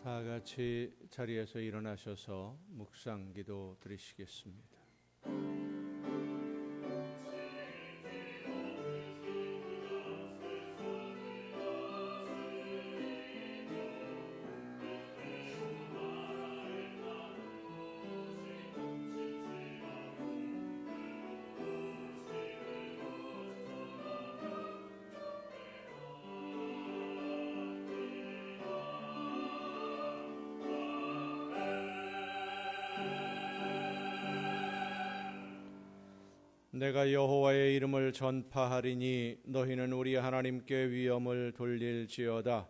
다 같이 자리에서 일어나셔서 묵상 기도 드리시겠습니다. 내가 여호와의 이름을 전파하리니 너희는 우리 하나님께 위엄을 돌릴지어다.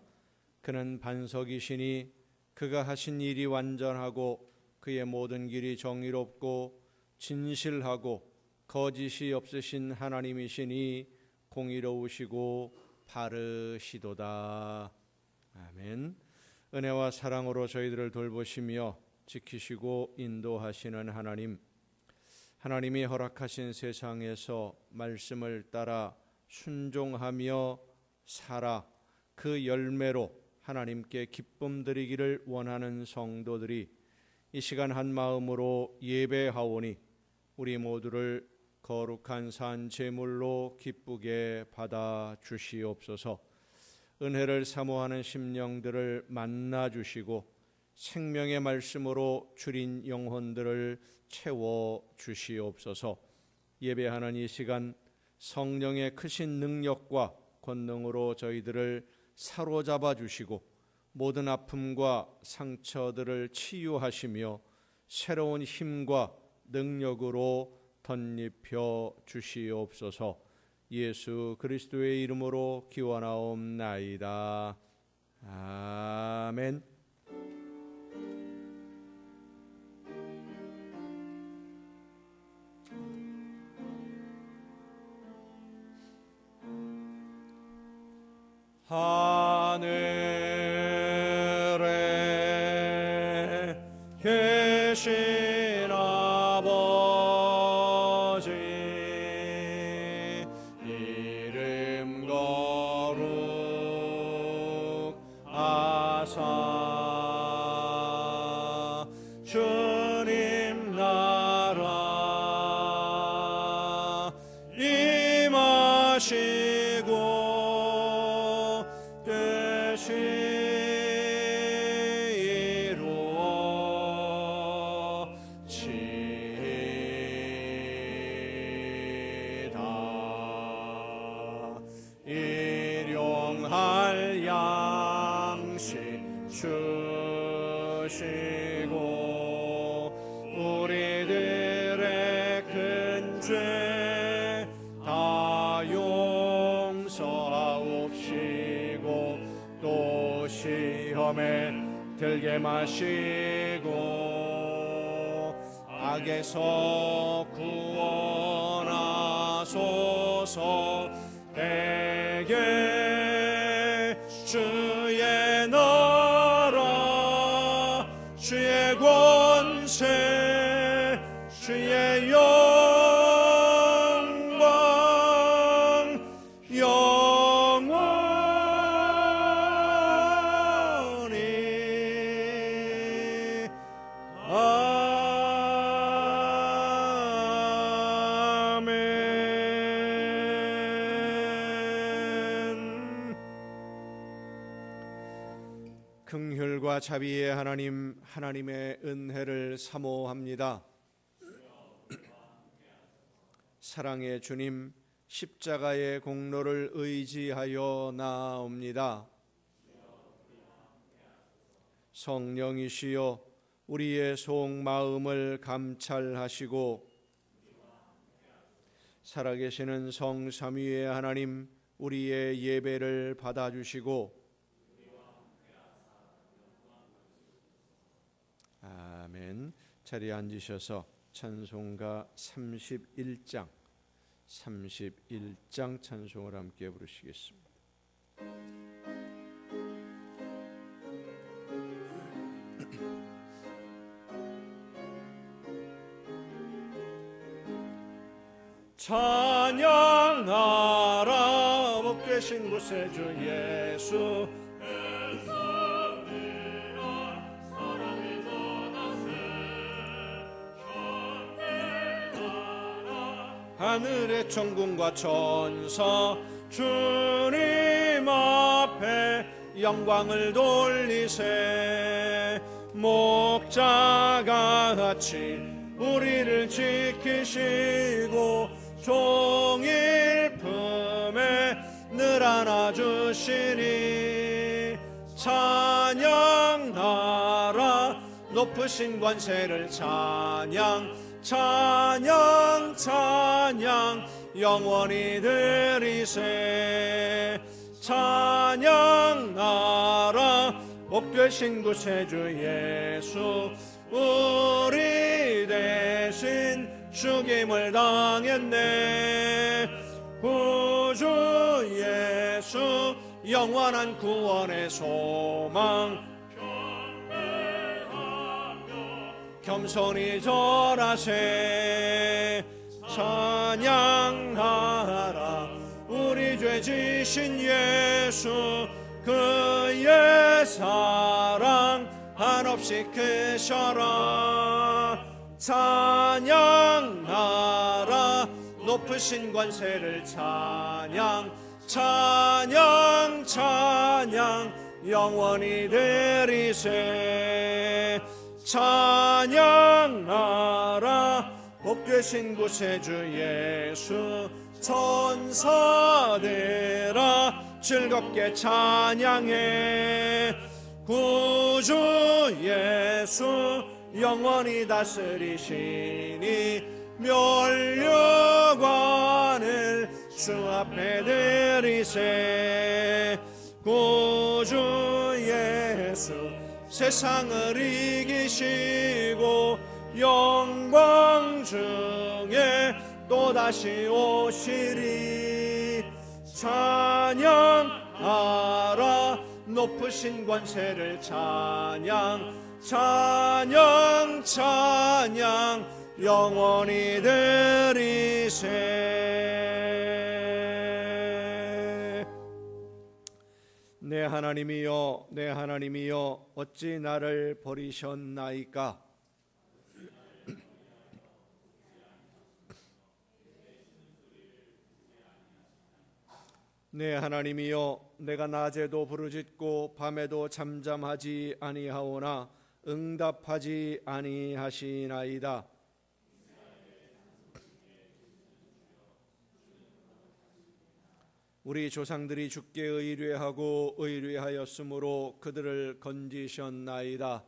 그는 반석이시니 그가 하신 일이 완전하고 그의 모든 길이 정의롭고 진실하고 거짓이 없으신 하나님이시니 공의로우시고 바르시도다. 아멘. 은혜와 사랑으로 저희들을 돌보시며 지키시고 인도하시는 하나님이 허락하신 세상에서 말씀을 따라 순종하며 살아 그 열매로 하나님께 기쁨 드리기를 원하는 성도들이 이 시간 한 마음으로 예배하오니 우리 모두를 거룩한 산 제물로 기쁘게 받아 주시옵소서. 은혜를 사모하는 심령들을 만나 주시고 생명의 말씀으로 줄인 영혼들을 채워 주시옵소서. 예배하는 이 시간 성령의 크신 능력과 권능으로 저희들을 사로잡아 주시고 모든 아픔과 상처들을 치유하시며 새로운 힘과 능력으로 덧입혀 주시옵소서. 예수 그리스도의 이름으로 기원하옵나이다. 아멘. 하늘에 계신 아버지 이름 거룩하사 주님 나라 임하시고 일용할 양식 주시고 우리들의 큰 죄 다 용서하옵시고 또 시험에 들게 마시고 악에서 구원하소서. 대개 주의 나라 주의 권세 주의 영광 영원히 긍휼과 자비의 하나님, 하나님의 은혜를 사모합니다. 사랑의 주님, 십자가의 공로를 의지하여 나아옵니다. 성령이시여 우리의 속마음을 감찰하시고 살아계시는 성삼위의 하나님, 우리의 예배를 받아주시고 아멘. 자리에 앉으셔서 찬송가 31장 찬송을 함께 부르시겠습니다. 찬양하라 복 되신 곳에 주 예수 하늘의 천군과 천사 주님 앞에 영광을 돌리세. 목자같이 우리를 지키시고 종일 품에 늘 안아주시니 찬양하라 높으신 권세를 찬양 찬양 찬양 영원히 드리세. 찬양하라 복되신 구세주 예수 우리 대신 죽임을 당했네. 구주 예수 영원한 구원의 소망 겸손히 절하세. 찬양하라 우리 죄 지신 예수 그의 사랑 한없이 크셔라. 찬양하라 높으신 권세를 찬양 찬양 찬양 영원히 드리세. 찬양하라 복되신 구세주 예수 천사들아 즐겁게 찬양해. 구주 예수 영원히 다스리시니 멸류관을 주 앞에 드리세. 구주 예수 세상을 이기시고 영광 중에 또다시 오시리. 찬양하라 높으신 권세를 찬양 찬양 찬양 영원히 드리세. 내 하나님이여 내 하나님이여 어찌 나를 버리셨나이까. 내 하나님이여 내가 낮에도 부르짖고 밤에도 잠잠하지 아니하오나 응답하지 아니하시나이다. 우리 조상들이 주께 의뢰하고 의뢰하였으므로 그들을 건지셨나이다.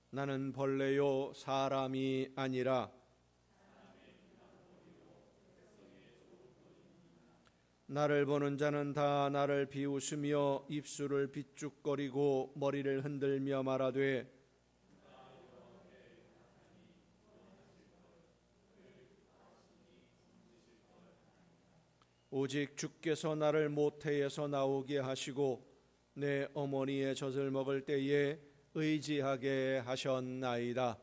나는 벌레요 사람이 아니라 나를 보는 자는 다 나를 비웃으며 입술을 비죽거리고 머리를 흔들며 말하되 오직 주께서 나를 모태에서 나오게 하시고 내 어머니의 젖을 먹을 때에 의지하게 하셨나이다.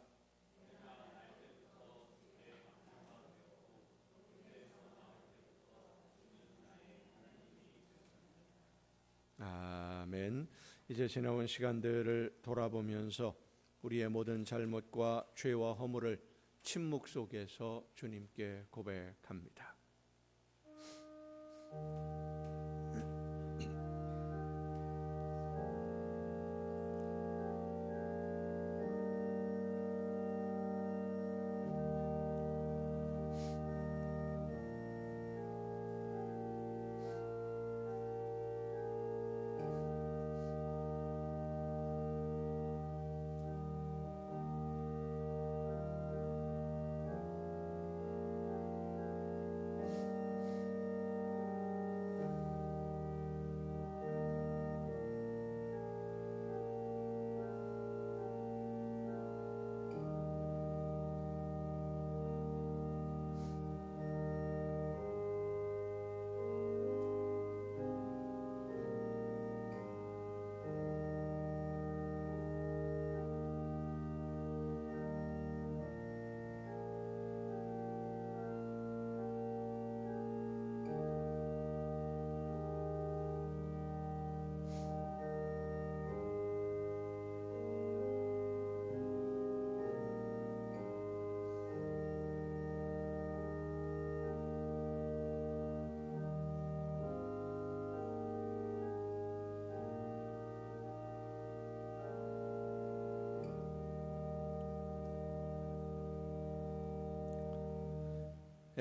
아멘. 이제 지나온 시간들을 돌아보면서 우리의 모든 잘못과 죄와 허물을 침묵 속에서 주님께 고백합니다.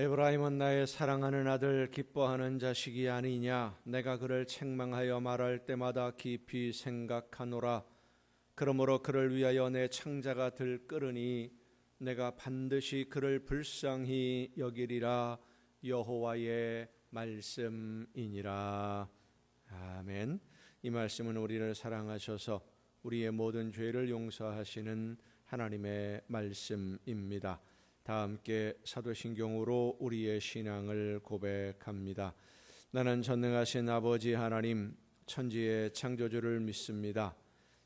에브라임은 나의 사랑하는 아들, 기뻐하는 자식이 아니냐. 내가 그를 책망하여 말할 때마다 깊이 생각하노라. 그러므로 그를 위하여 내 창자가 들끓으니 내가 반드시 그를 불쌍히 여기리라. 여호와의 말씀이니라. 아멘. 이 말씀은 우리를 사랑하셔서 우리의 모든 죄를 용서하시는 하나님의 말씀입니다. 다 함께 사도신경으로 우리의 신앙을 고백합니다. 나는 전능하신 아버지 하나님, 천지의 창조주를 믿습니다.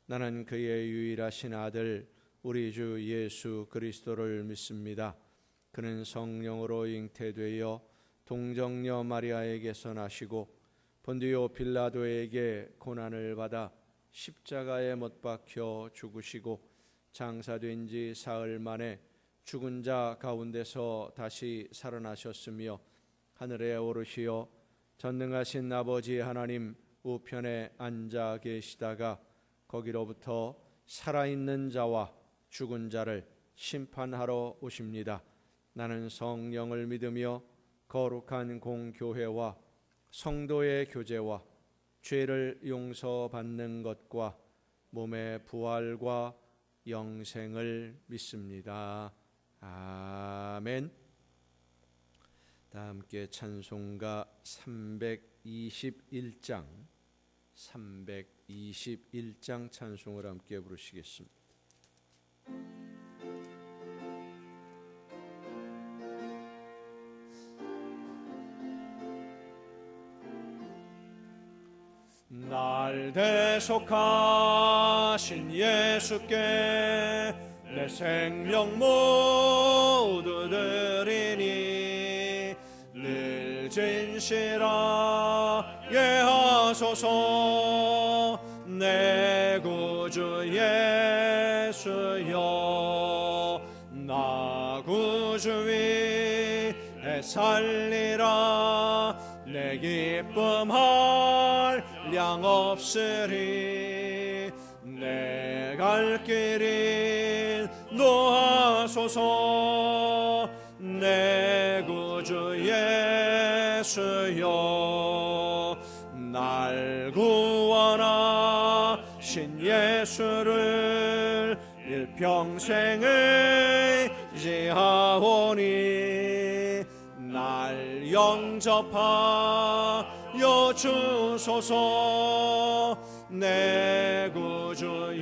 나는 그의 유일하신 아들 우리 주 예수 그리스도를 믿습니다. 그는 성령으로 잉태되어 동정녀 마리아에게서 나시고 본디오 빌라도에게 고난을 받아 십자가에 못 박혀 죽으시고 장사된 지 사흘 만에 죽은 자 가운데서 다시 살아나셨으며 하늘에 오르시어 전능하신 아버지 하나님 우편에 앉아 계시다가 거기로부터 살아있는 자와 죽은 자를 심판하러 오십니다. 나는 성령을 믿으며 거룩한 공교회와 성도의 교제와 죄를 용서받는 것과 몸의 부활과 영생을 믿습니다. 아멘. 다 함께 찬송가 321장 찬송을 함께 부르시겠습니다. 날 대속하신 예수께 내 생명 모두 드리니 늘 진실하게 하소서. 내 구주 예수여, 나 구주 위에 살리라. 내 기쁨 한량 없으리. 내 갈 길인 노하소서. 내 구주 예수여, 날 구원하신 예수를 일평생을 의지하오니 날 영접하여 주소서. 내 구주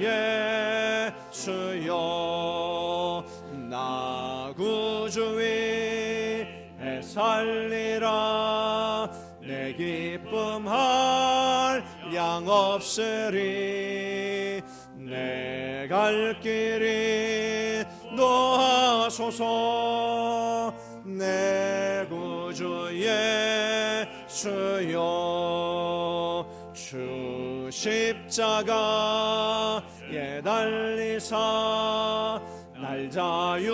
예수여, 나 구주 위에 살리라. 내 기쁨 한량 없으리. 내 갈 길이 노하소서. 내 구주 예수여, 주 십자가에 달리사 날 자유하게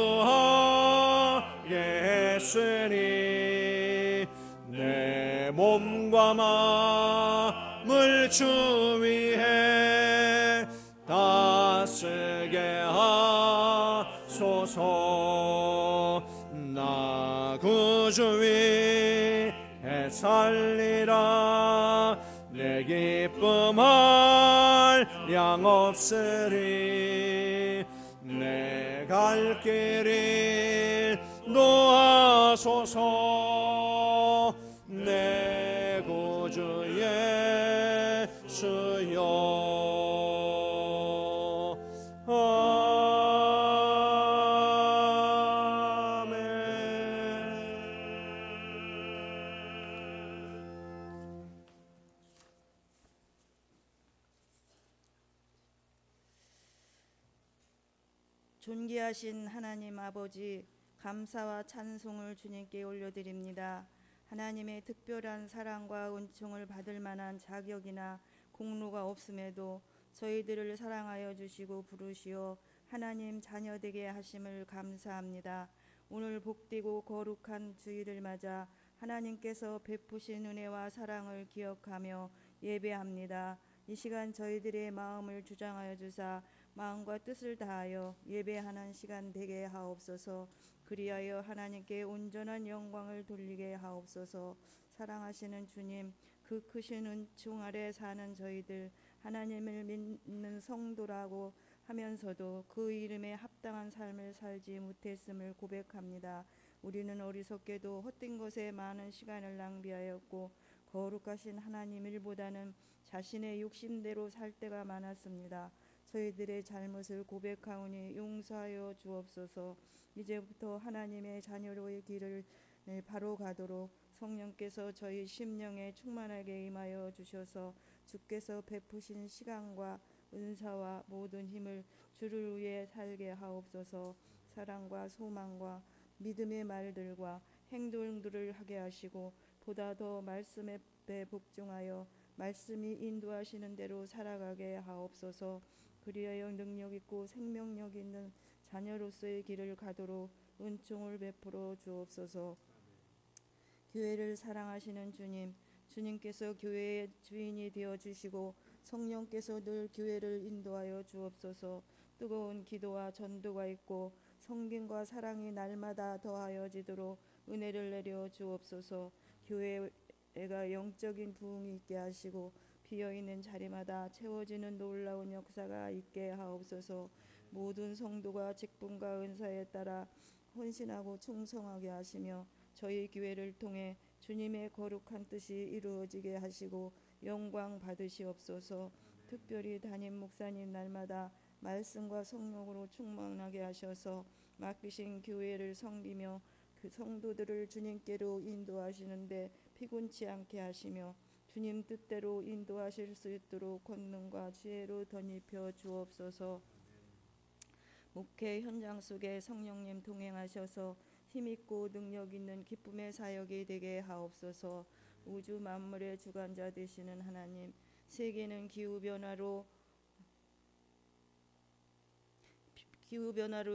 했으니 내 몸과 마음을 주 위해 다쓰게 하소서. 나 구주 위에 살리라. 내 기쁨 한량 없으리. 내 갈 길이 노하소서. 내 구주 예수여, 아멘. 존귀하신 하나님 아버지, 감사와 찬송을 주님께 올려드립니다. 하나님의 특별한 사랑과 은총을 받을 만한 자격이나 공로가 없음에도 저희들을 사랑하여 주시고 부르시어 하나님 자녀되게 하심을 감사합니다. 오늘 복되고 거룩한 주일을 맞아 하나님께서 베푸신 은혜와 사랑을 기억하며 예배합니다. 이 시간 저희들의 마음을 주장하여 주사 마음과 뜻을 다하여 예배하는 시간 되게 하옵소서. 그리하여 하나님께 온전한 영광을 돌리게 하옵소서. 사랑하시는 주님, 그 크신 은총 아래 사는 저희들, 하나님을 믿는 성도라고 하면서도 그 이름에 합당한 삶을 살지 못했음을 고백합니다. 우리는 어리석게도 헛된 것에 많은 시간을 낭비하였고 거룩하신 하나님 일보다는 자신의 욕심대로 살 때가 많았습니다. 저희들의 잘못을 고백하오니 용서하여 주옵소서. 이제부터 하나님의 자녀로의 길을 바로 가도록 성령께서 저희 심령에 충만하게 임하여 주셔서 주께서 베푸신 시간과 은사와 모든 힘을 주를 위해 살게 하옵소서. 사랑과 소망과 믿음의 말들과 행동들을 하게 하시고 보다 더 말씀에 복종하여 말씀이 인도하시는 대로 살아가게 하옵소서. 그리하여 능력 있고 생명력 있는 자녀로서의 길을 가도록 은총을 베풀어 주옵소서. 교회를 사랑하시는 주님, 주님께서 교회의 주인이 되어 주시고 성령께서 늘 교회를 인도하여 주옵소서. 뜨거운 기도와 전도가 있고 성김과 사랑이 날마다 더하여지도록 은혜를 내려 주옵소서. 교회가 영적인 부흥이 있게 하시고 비어있는 자리마다 채워지는 놀라운 역사가 있게 하옵소서. 모든 성도가 직분과 은사에 따라 헌신하고 충성하게 하시며 저희 교회를 통해 주님의 거룩한 뜻이 이루어지게 하시고 영광 받으시옵소서. 특별히 담임 목사님 날마다 말씀과 성령으로 충만하게 하셔서 맡기신 교회를 섬기며 그 성도들을 주님께로 인도하시는데 피곤치 않게 하시며 주님 뜻대로 인도하실 수 있도록 권능과 지혜로 덧입혀 주옵소서. 목회 현장 속에 성령님 동행하셔서 힘있고 능력 있는 기쁨의 사역이 되게 하옵소서. 우주 만물의 주관자 되시는 하나님, 세계는 기후변화로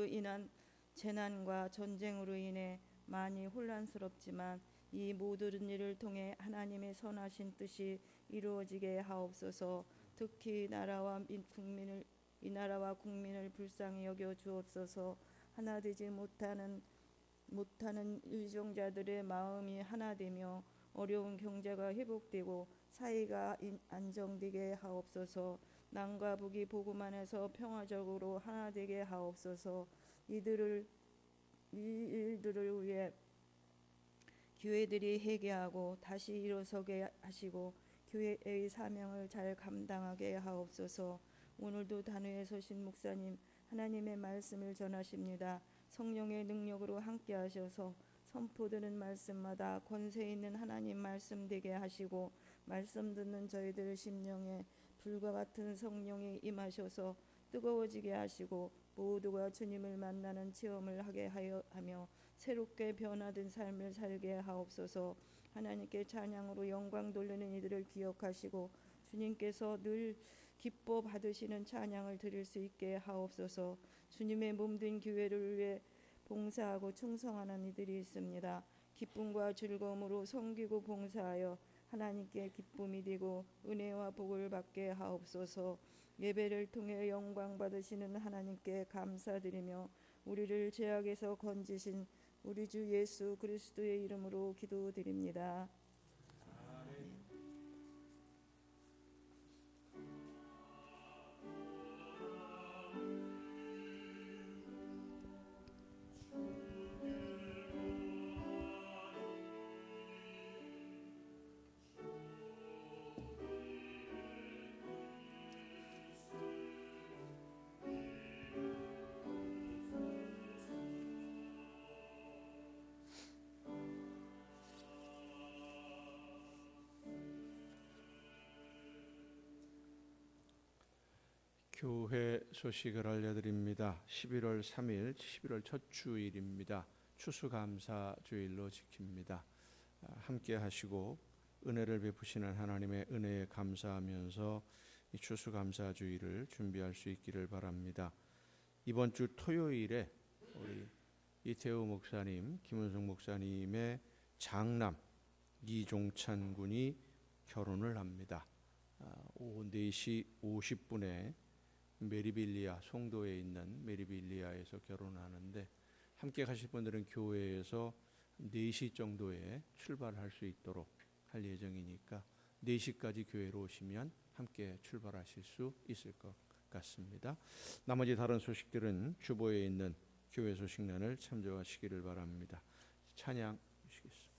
인한 재난과 전쟁으로 인해 많이 혼란스럽지만 이 모든 일을 통해 하나님의 선하신 뜻이 이루어지게 하옵소서. 특히 이 나라와 국민을 불쌍히 여겨 주옵소서. 하나 되지 못하는 유정자들의 마음이 하나 되며 어려운 경제가 회복되고 사이가 안정되게 하옵소서. 남과 북이 복음 안에서 평화적으로 하나 되게 하옵소서. 이 일들을 위해 교회들이 회개하고 다시 일어서게 하시고 교회의 사명을 잘 감당하게 하옵소서. 오늘도 단회에 서신 목사님, 하나님의 말씀을 전하십니다. 성령의 능력으로 함께 하셔서 선포되는 말씀마다 권세 있는 하나님 말씀 되게 하시고 말씀 듣는 저희들 심령에 불과 같은 성령이 임하셔서 뜨거워지게 하시고 모두가 주님을 만나는 체험을 하게 하며 새롭게 변화된 삶을 살게 하옵소서. 하나님께 찬양으로 영광 돌리는 이들을 기억하시고 주님께서 늘 기뻐 받으시는 찬양을 드릴 수 있게 하옵소서. 주님의 몸된 교회를 위해 봉사하고 충성하는 이들이 있습니다. 기쁨과 즐거움으로 섬기고 봉사하여 하나님께 기쁨이 되고 은혜와 복을 받게 하옵소서. 예배를 통해 영광 받으시는 하나님께 감사드리며 우리를 죄악에서 건지신 우리 주 예수 그리스도의 이름으로 기도드립니다. 교회 소식을 알려드립니다. 11월 3일, 11월 첫 주일입니다. 추수감사주일로 지킵니다. 함께 하시고 은혜를 베푸시는 하나님의 은혜에 감사하면서 이 추수감사주일을 준비할 수 있기를 바랍니다. 이번 주 토요일에 우리 이태우 목사님, 김은숙 목사님의 장남 이종찬 군이 결혼을 합니다. 오후 4시 50분에 메리빌리아, 송도에 있는 메리빌리아에서 결혼하는데 함께 가실 분들은 교회에서 4시 정도에 출발할 수 있도록 할 예정이니까 4시까지 교회로 오시면 함께 출발하실 수 있을 것 같습니다. 나머지 다른 소식들은 주보에 있는 교회 소식란을 참조하시기를 바랍니다. 찬양 주시겠습니다.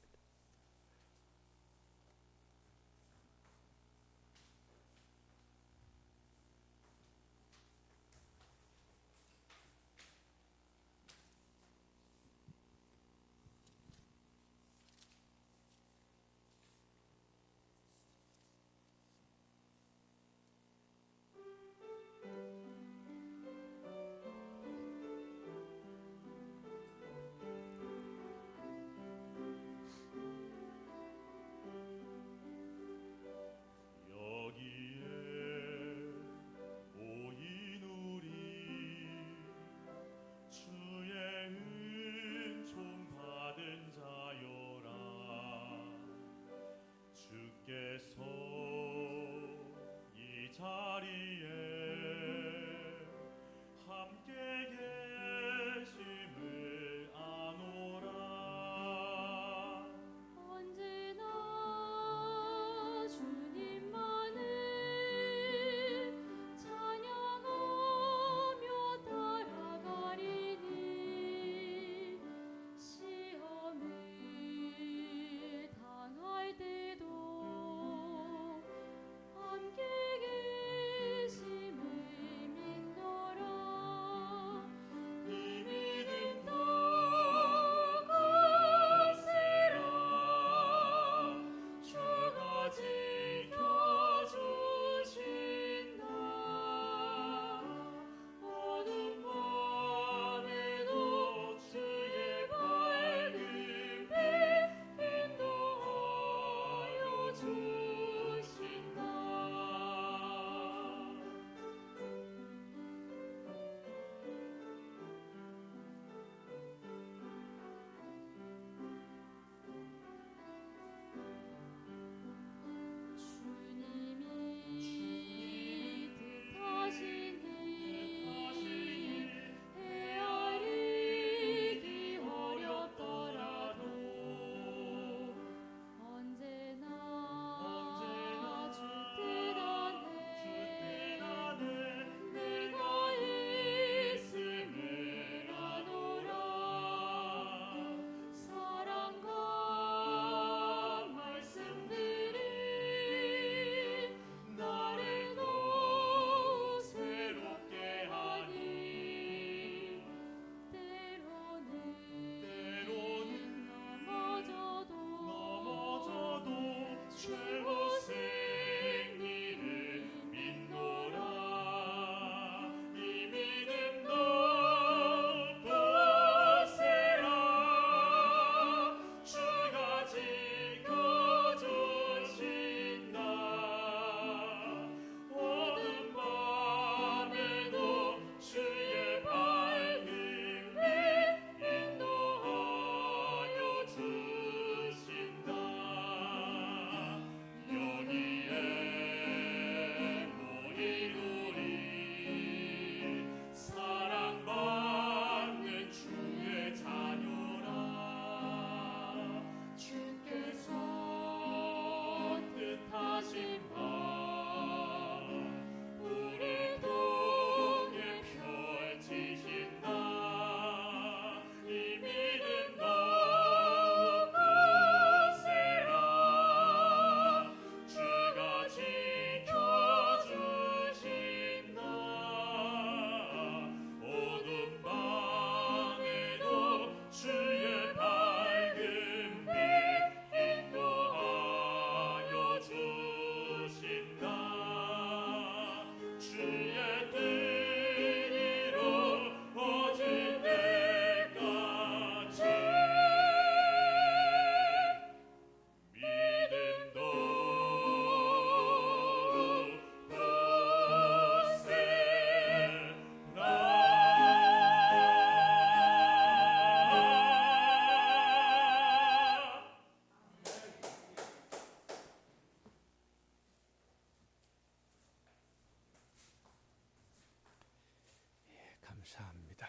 감사합니다.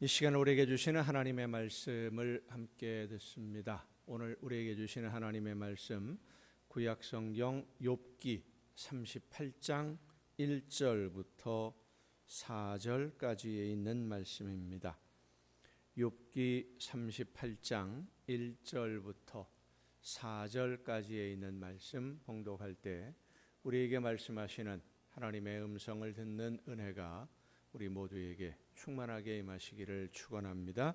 이 시간 우리에게 주시는 하나님의 말씀을 함께 듣습니다. 오늘 우리에게 주시는 하나님의 말씀 구약성경 욥기 38장 1절부터 4절까지에 있는 말씀입니다. 욥기 38장 1절부터 4절까지에 있는 말씀 봉독할 때 우리에게 말씀하시는 하나님의 음성을 듣는 은혜가 우리 모두에게 충만하게 임하시기를 축원합니다.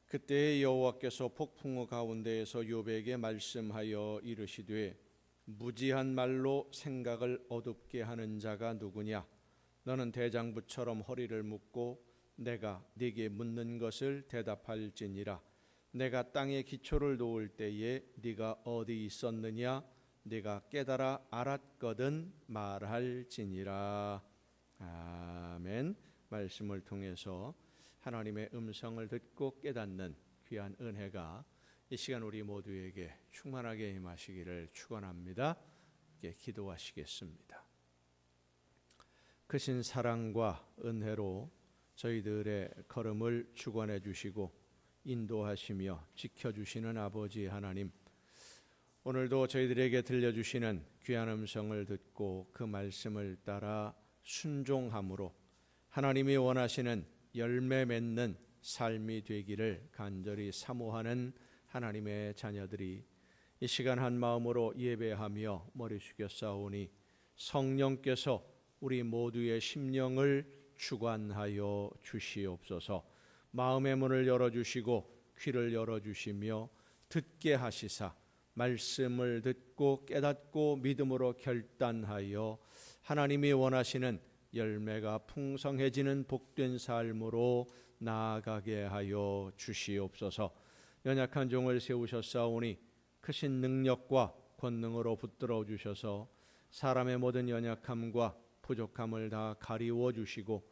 그때 여호와께서 폭풍우 가운데에서 욥에게 말씀하여 이르시되 무지한 말로 생각을 어둡게 하는 자가 누구냐? 너는 대장부처럼 허리를 묶고 내가 네게 묻는 것을 대답할지니라. 내가 땅에 기초를 놓을 때에 네가 어디 있었느냐? 네가 깨달아 알았거든 말할지니라. 아멘. 말씀을 통해서 하나님의 음성을 듣고 깨닫는 귀한 은혜가 이 시간 우리 모두에게 충만하게 임하시기를 축원합니다. 기도하시겠습니다. 크신 사랑과 은혜로 저희들의 걸음을 주관해 주시고 인도하시며 지켜주시는 아버지 하나님, 오늘도 저희들에게 들려주시는 귀한 음성을 듣고 그 말씀을 따라 순종함으로 하나님이 원하시는 열매 맺는 삶이 되기를 간절히 사모하는 하나님의 자녀들이 이 시간 한 마음으로 예배하며 머리 숙여 싸우니 성령께서 우리 모두의 심령을 주관하여 주시옵소서. 마음의 문을 열어주시고 귀를 열어주시며 듣게 하시사 말씀을 듣고 깨닫고 믿음으로 결단하여 하나님이 원하시는 열매가 풍성해지는 복된 삶으로 나아가게 하여 주시옵소서. 연약한 종을 세우셨사오니 크신 능력과 권능으로 붙들어 주셔서 사람의 모든 연약함과 부족함을 다 가리워 주시고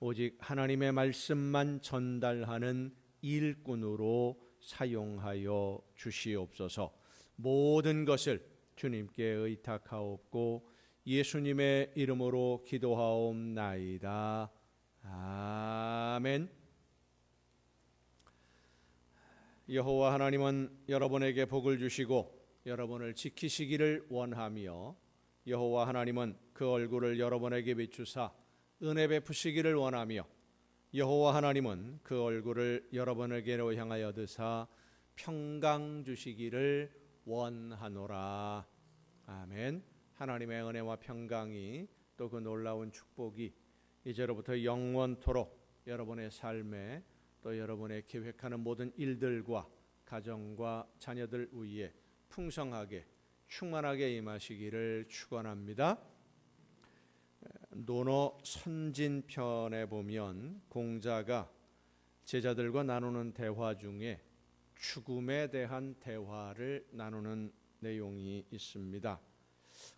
오직 하나님의 말씀만 전달하는 일꾼으로 사용하여 주시옵소서. 모든 것을 주님께 의탁하옵고 예수님의 이름으로 기도하옵나이다. 아멘. 여호와 하나님은 여러분에게 복을 주시고 여러분을 지키시기를 원하며 여호와 하나님은 그 얼굴을 여러분에게 비추사 은혜 베푸시기를 원하며 여호와 하나님은 그 얼굴을 여러분에게로 향하여 드사 평강 주시기를 원하노라. 아멘. 하나님의 은혜와 평강이 또 그 놀라운 축복이 이제로부터 영원토록 여러분의 삶에 또 여러분의 계획하는 모든 일들과 가정과 자녀들 위에 풍성하게 충만하게 임하시기를 축원합니다. 논어 선진편에 보면 공자가 제자들과 나누는 대화 중에 죽음에 대한 대화를 나누는 내용이 있습니다.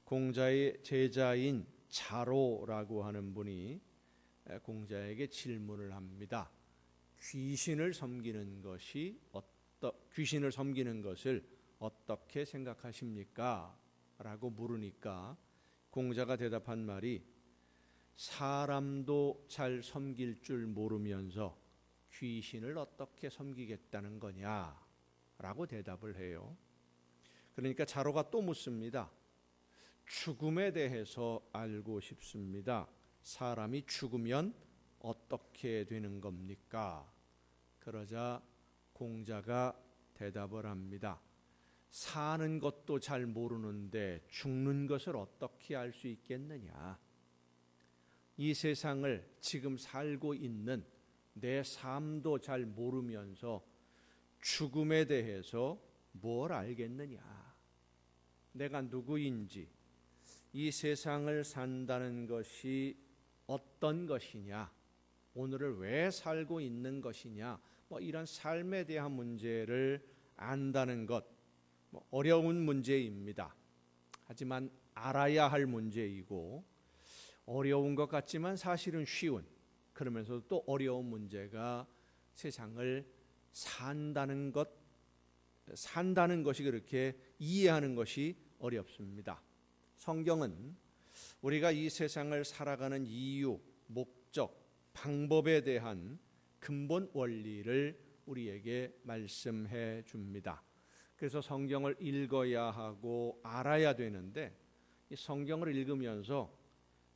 공자의 제자인 자로라고 하는 분이 공자에게 질문을 합니다. 귀신을 섬기는 것을 어떻게 생각하십니까? 라고 물으니까 공자가 대답한 말이 사람도 잘 섬길 줄 모르면서 귀신을 어떻게 섬기겠다는 거냐? 라고 대답을 해요. 그러니까 자로가 또 묻습니다. 죽음에 대해서 알고 싶습니다. 사람이 죽으면 어떻게 되는 겁니까? 그러자 공자가 대답을 합니다. 사는 것도 잘 모르는데 죽는 것을 어떻게 알 수 있겠느냐? 이 세상을 지금 살고 있는 내 삶도 잘 모르면서 죽음에 대해서 뭘 알겠느냐? 내가 누구인지, 이 세상을 산다는 것이 어떤 것이냐, 오늘을 왜 살고 있는 것이냐, 이런 삶에 대한 문제를 안다는 것, 어려운 문제입니다. 하지만 알아야 할 문제이고 어려운 것 같지만 사실은 쉬운, 그러면서도 또 어려운 문제가 세상을 산다는 것이 그렇게 이해하는 것이 어렵습니다. 성경은 우리가 이 세상을 살아가는 이유, 목적, 방법에 대한 근본 원리를 우리에게 말씀해 줍니다. 그래서 성경을 읽어야 하고 알아야 되는데 이 성경을 읽으면서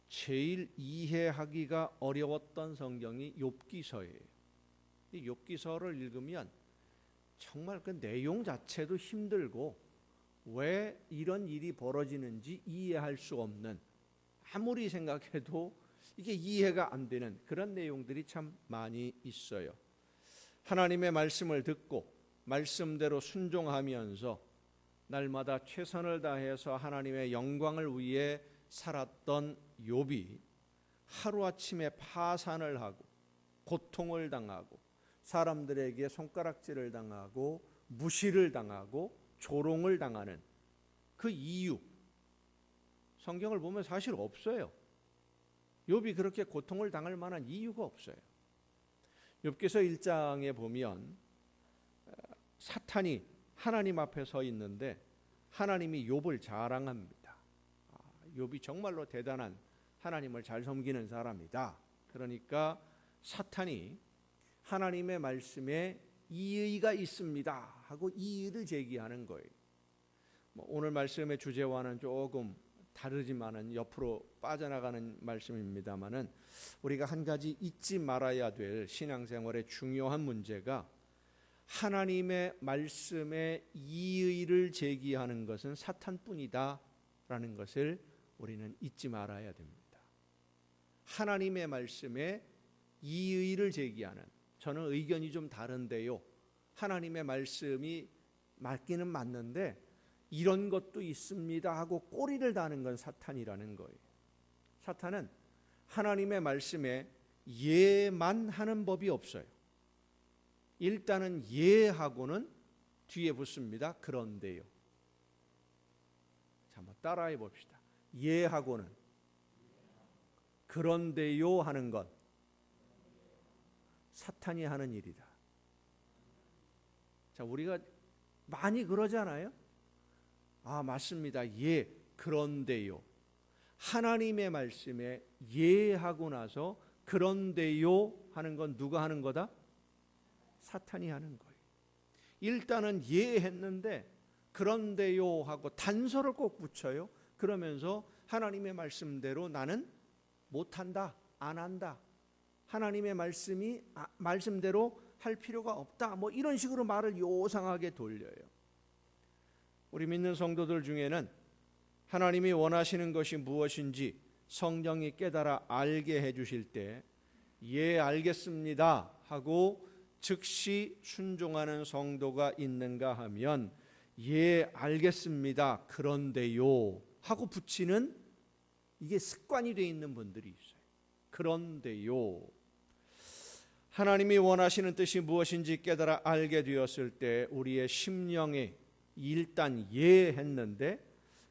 제일 이해하기가 어려웠던 성경이 욥기서예요. 이 욥기서를 읽으면 정말 그 내용 자체도 힘들고 왜 이런 일이 벌어지는지 이해할 수 없는, 아무리 생각해도 이게 이해가 안 되는 그런 내용들이 참 많이 있어요. 하나님의 말씀을 듣고 말씀대로 순종하면서 날마다 최선을 다해서 하나님의 영광을 위해 살았던 욥이 하루아침에 파산을 하고 고통을 당하고 사람들에게 손가락질을 당하고 무시를 당하고 조롱을 당하는 그 이유, 성경을 보면 사실 없어요. 욥이 그렇게 고통을 당할 만한 이유가 없어요. 욥기서 1장에 보면 사탄이 하나님 앞에 서 있는데 하나님이 욥을 자랑합니다. 욥이 정말로 대단한 하나님을 잘 섬기는 사람이다. 그러니까 사탄이 하나님의 말씀에 이의가 있습니다 하고 이의를 제기하는 거예요. 오늘 말씀의 주제와는 조금 다르지만은 옆으로 빠져나가는 말씀입니다만은 우리가 한 가지 잊지 말아야 될 신앙생활의 중요한 문제가 하나님의 말씀에 이의를 제기하는 것은 사탄뿐이다라는 것을 우리는 잊지 말아야 됩니다. 하나님의 말씀에 이의를 제기하는, 저는 의견이 좀 다른데요, 하나님의 말씀이 맞기는 맞는데 이런 것도 있습니다 하고 꼬리를 다는 건 사탄이라는 거예요. 사탄은 하나님의 말씀에 예만 하는 법이 없어요. 일단은 예하고는 뒤에 붙습니다. 그런데요. 자, 한번 따라해 봅시다. 예하고는 그런데요 하는 것, 사탄이 하는 일이다. 자, 우리가 많이 그러잖아요. 맞습니다. 예, 그런데요. 하나님의 말씀에 예하고 나서 그런데요 하는 건 누가 하는 거다? 사탄이 하는 거예요. 일단은 예했는데 그런데요 하고 단서를 꼭 붙여요. 그러면서 하나님의 말씀대로 나는 못한다, 안 한다, 하나님의 말씀대로 할 필요가 없다, 이런 식으로 말을 요상하게 돌려요. 우리 믿는 성도들 중에는 하나님이 원하시는 것이 무엇인지 성령이 깨달아 알게 해주실 때 예, 알겠습니다 하고 즉시 순종하는 성도가 있는가 하면 예, 알겠습니다, 그런데요 하고 붙이는, 이게 습관이 되어 있는 분들이 있어요. 그런데요, 하나님이 원하시는 뜻이 무엇인지 깨달아 알게 되었을 때 우리의 심령에 일단 예 했는데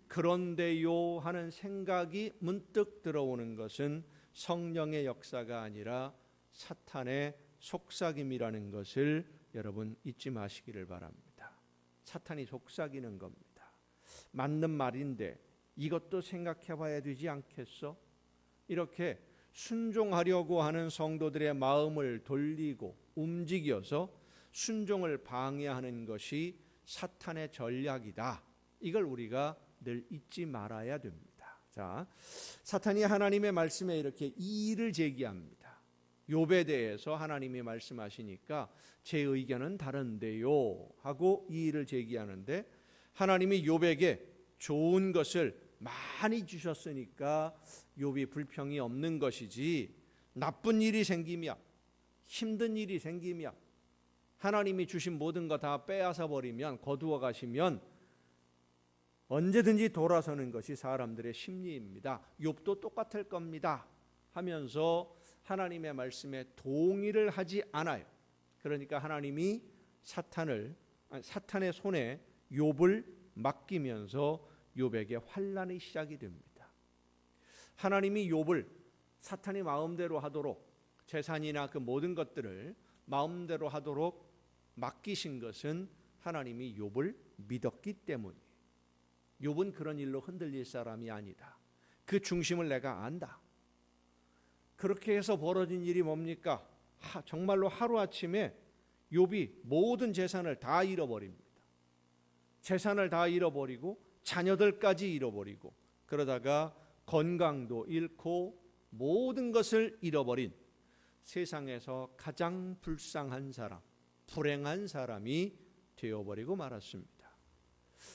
그런데요 하는 생각이 문득 들어오는 것은 성령의 역사가 아니라 사탄의 속삭임이라는 것을 여러분 잊지 마시기를 바랍니다. 사탄이 속삭이는 겁니다. 맞는 말인데 이것도 생각해 봐야 되지 않겠어? 이렇게 순종하려고 하는 성도들의 마음을 돌리고 움직여서 순종을 방해하는 것이 사탄의 전략이다. 이걸 우리가 늘 잊지 말아야 됩니다. 자, 사탄이 하나님의 말씀에 이렇게 이의를 제기합니다. 욥에 대해서 하나님이 말씀하시니까 제 의견은 다른데요 하고 이의를 제기하는데, 하나님이 욥에게 좋은 것을 많이 주셨으니까 욥이 불평이 없는 것이지, 나쁜 일이 생기며 힘든 일이 생기며 하나님이 주신 모든 거 다 빼앗아 버리면, 거두어 가시면 언제든지 돌아서는 것이 사람들의 심리입니다. 욥도 똑같을 겁니다 하면서 하나님의 말씀에 동의를 하지 않아요. 그러니까 하나님이 사탄의 손에 욥을 맡기면서 욥에게 환난이 시작이 됩니다. 하나님이 욥을 사탄이 마음대로 하도록, 재산이나 그 모든 것들을 마음대로 하도록 맡기신 것은 하나님이 욥을 믿었기 때문이에요. 욥은 그런 일로 흔들릴 사람이 아니다. 그 중심을 내가 안다. 그렇게 해서 벌어진 일이 뭡니까? 정말로 하루아침에 욥이 모든 재산을 다 잃어버립니다. 재산을 다 잃어버리고 자녀들까지 잃어버리고 그러다가 건강도 잃고 모든 것을 잃어버린 세상에서 가장 불쌍한 사람, 불행한 사람이 되어버리고 말았습니다.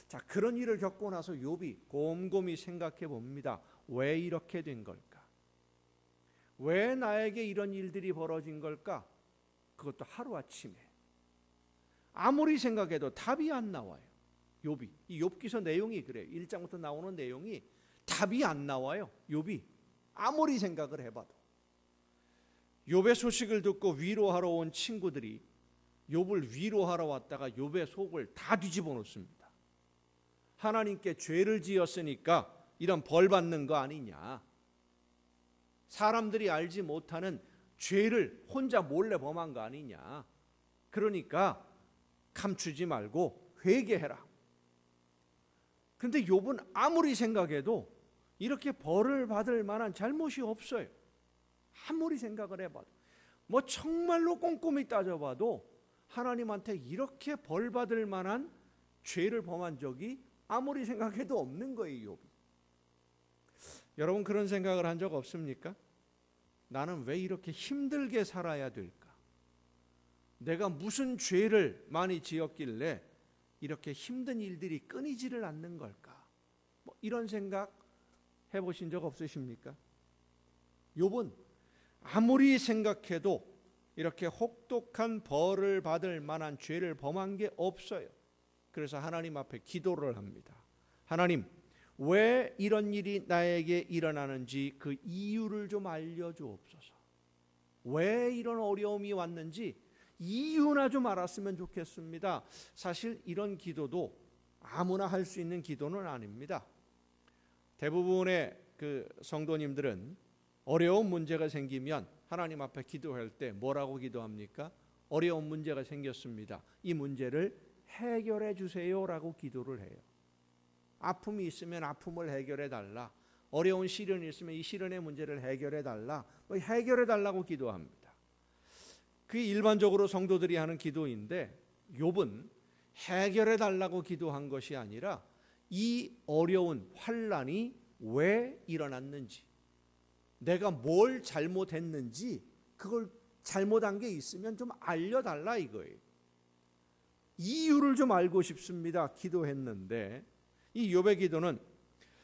자, 그런 일을 겪고 나서 욥이 곰곰이 생각해 봅니다. 왜 이렇게 된 걸까? 왜 나에게 이런 일들이 벌어진 걸까? 그것도 하루아침에. 아무리 생각해도 답이 안 나와요. 욥이. 이 욥기서 내용이 그래요. 1장부터 나오는 내용이 답이 안 나와요. 욥이. 아무리 생각을 해봐도. 욥의 소식을 듣고 위로하러 온 친구들이 욥을 위로하러 왔다가 욥의 속을 다 뒤집어 놓습니다. 하나님께 죄를 지었으니까 이런 벌 받는 거 아니냐. 사람들이 알지 못하는 죄를 혼자 몰래 범한 거 아니냐. 그러니까 감추지 말고 회개해라. 그런데 욥은 아무리 생각해도 이렇게 벌을 받을 만한 잘못이 없어요. 아무리 생각을 해봐도. 뭐 정말로 꼼꼼히 따져봐도 하나님한테 이렇게 벌 받을 만한 죄를 범한 적이 아무리 생각해도 없는 거예요, 욥이. 여러분 그런 생각을 한 적 없습니까? 나는 왜 이렇게 힘들게 살아야 될까? 내가 무슨 죄를 많이 지었길래 이렇게 힘든 일들이 끊이지를 않는 걸까? 뭐 이런 생각 해보신 적 없으십니까? 욥은 아무리 생각해도 이렇게 혹독한 벌을 받을 만한 죄를 범한 게 없어요. 그래서 하나님 앞에 기도를 합니다. 하나님, 왜 이런 일이 나에게 일어나는지 그 이유를 좀 알려주옵소서. 왜 이런 어려움이 왔는지 이유나 좀 알았으면 좋겠습니다. 사실 이런 기도도 아무나 할 수 있는 기도는 아닙니다. 대부분의 그 성도님들은 어려운 문제가 생기면 하나님 앞에 기도할 때 뭐라고 기도합니까? 어려운 문제가 생겼습니다. 이 문제를 해결해 주세요라고 기도를 해요. 아픔이 있으면 아픔을 해결해 달라. 어려운 시련이 있으면 이 시련의 문제를 해결해 달라. 해결해 달라고 기도합니다. 그게 일반적으로 성도들이 하는 기도인데 욥은 해결해 달라고 기도한 것이 아니라 이 어려운 환난이 왜 일어났는지, 내가 뭘 잘못했는지, 그걸 잘못한 게 있으면 좀 알려달라 이거예요. 이유를 좀 알고 싶습니다. 기도했는데 이 욥의 기도는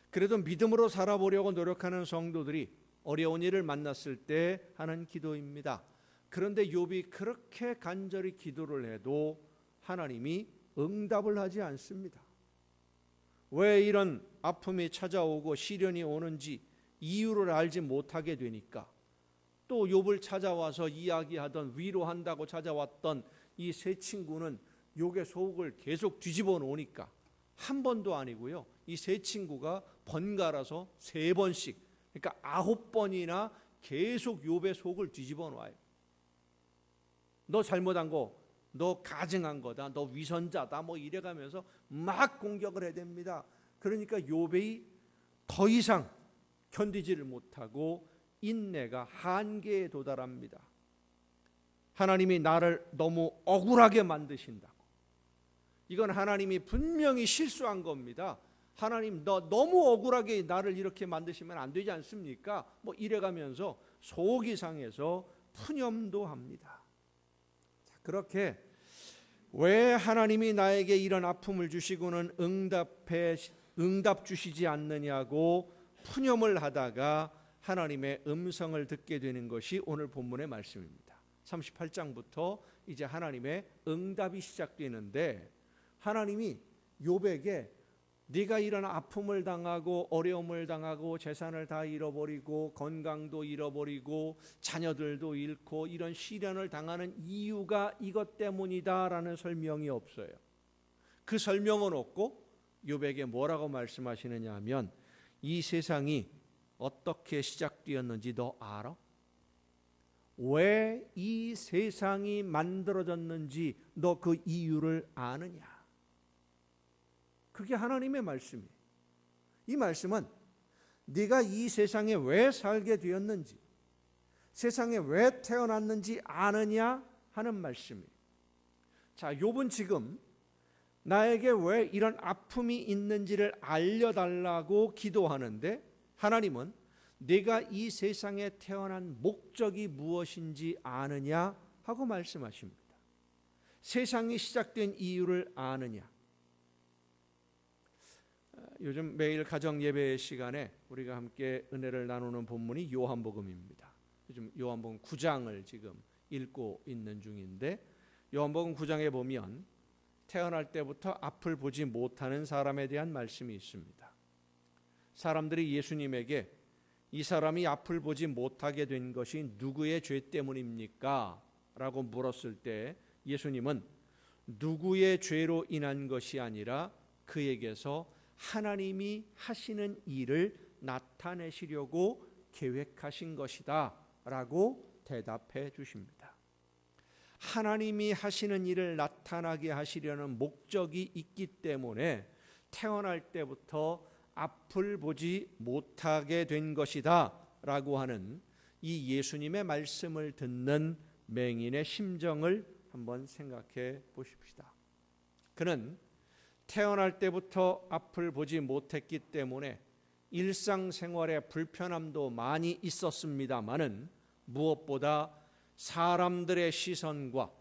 그래도 믿음으로 살아보려고 노력하는 성도들이 어려운 일을 만났을 때 하는 기도입니다. 그런데 욥이 그렇게 간절히 기도를 해도 하나님이 응답을 하지 않습니다. 왜 이런 아픔이 찾아오고 시련이 오는지 이유를 알지 못하게 되니까 또 욥을 찾아와서 이야기하던 위로한다고 찾아왔던 이 세 친구는 욥의 속을 계속 뒤집어 놓으니까 한 번도 아니고요. 이 세 친구가 번갈아서 3번씩, 그러니까 9번이나 계속 욥의 속을 뒤집어 놔요. 너 잘못한 거, 너 가증한 거다, 너 위선자다, 뭐 이래가면서 막 공격을 해댑니다. 그러니까 욥이 더 이상 견디지를 못하고 인내가 한계에 도달합니다. 하나님이 나를 너무 억울하게 만드신다고. 이건 하나님이 분명히 실수한 겁니다. 하나님, 너 너무 억울하게 나를 이렇게 만드시면 안 되지 않습니까? 뭐 이래가면서 속이 상해서 푸념도 합니다. 자, 그렇게 왜 하나님이 나에게 이런 아픔을 주시고는 응답 주시지 않느냐고 푸념을 하다가 하나님의 음성을 듣게 되는 것이 오늘 본문의 말씀입니다. 38장부터 이제 하나님의 응답이 시작되는데 하나님이 욥에게 네가 이런 아픔을 당하고 어려움을 당하고 재산을 다 잃어버리고 건강도 잃어버리고 자녀들도 잃고 이런 시련을 당하는 이유가 이것 때문이다라는 설명이 없어요. 그 설명은 없고 욥에게 뭐라고 말씀하시느냐 하면 이 세상이 어떻게 시작되었는지 너 알아? 왜 이 세상이 만들어졌는지 너 그 이유를 아느냐? 그게 하나님의 말씀이에요. 이 말씀은 네가 이 세상에 왜 살게 되었는지, 세상에 왜 태어났는지 아느냐 하는 말씀이에요. 자, 욥은 지금 나에게 왜 이런 아픔이 있는지를 알려달라고 기도하는데 하나님은 네가 이 세상에 태어난 목적이 무엇인지 아느냐 하고 말씀하십니다. 세상이 시작된 이유를 아느냐. 요즘 매일 가정 예배 시간에 우리가 함께 은혜를 나누는 본문이 요한복음입니다. 요즘 요한복음 9장을 지금 읽고 있는 중인데 요한복음 9장에 보면 태어날 때부터 앞을 보지 못하는 사람에 대한 말씀이 있습니다. 사람들이 예수님에게 이 사람이 앞을 보지 못하게 된 것이 누구의 죄 때문입니까? 라고 물었을 때 예수님은 누구의 죄로 인한 것이 아니라 그에게서 하나님이 하시는 일을 나타내시려고 계획하신 것이다 라고 대답해 주십니다. 하나님이 하시는 일을 나타나게 하시려는 목적이 있기 때문에 태어날 때부터 앞을 보지 못하게 된 것이다 라고 하는 이 예수님의 말씀을 듣는 맹인의 심정을 한번 생각해 보십시다. 그는 태어날 때부터 앞을 보지 못했기 때문에 일상생활에 불편함도 많이 있었습니다마는 무엇보다 사람들의 시선과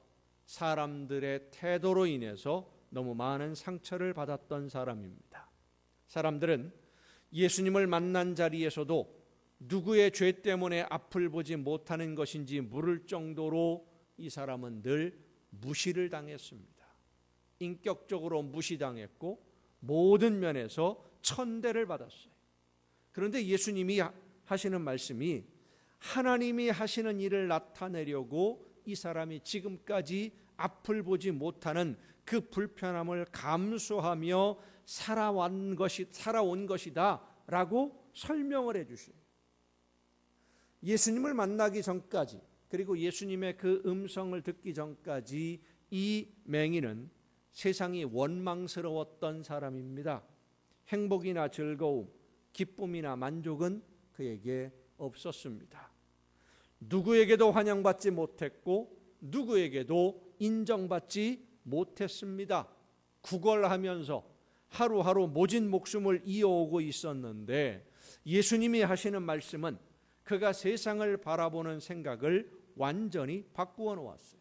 사람들의 태도로 인해서 너무 많은 상처를 받았던 사람입니다. 사람들은 예수님을 만난 자리에서도 누구의 죄 때문에 앞을 보지 못하는 것인지 물을 정도로 이 사람은 늘 무시를 당했습니다. 인격적으로 무시당했고 모든 면에서 천대를 받았어요. 그런데 예수님이 하시는 말씀이 하나님이 하시는 일을 나타내려고 이 사람이 지금까지 앞을 보지 못하는 그 불편함을 감수하며 살아온 것이다 라고 설명을 해주셔요. 예수님을 만나기 전까지 그리고 예수님의 그 음성을 듣기 전까지 이 맹인은 세상이 원망스러웠던 사람입니다. 행복이나 즐거움, 기쁨이나 만족은 그에게 없었습니다. 누구에게도 환영받지 못했고 누구에게도 인정받지 못했습니다. 구걸하면서 하루하루 모진 목숨을 이어오고 있었는데 예수님이 하시는 말씀은 그가 세상을 바라보는 생각을 완전히 바꾸어 놓았어요.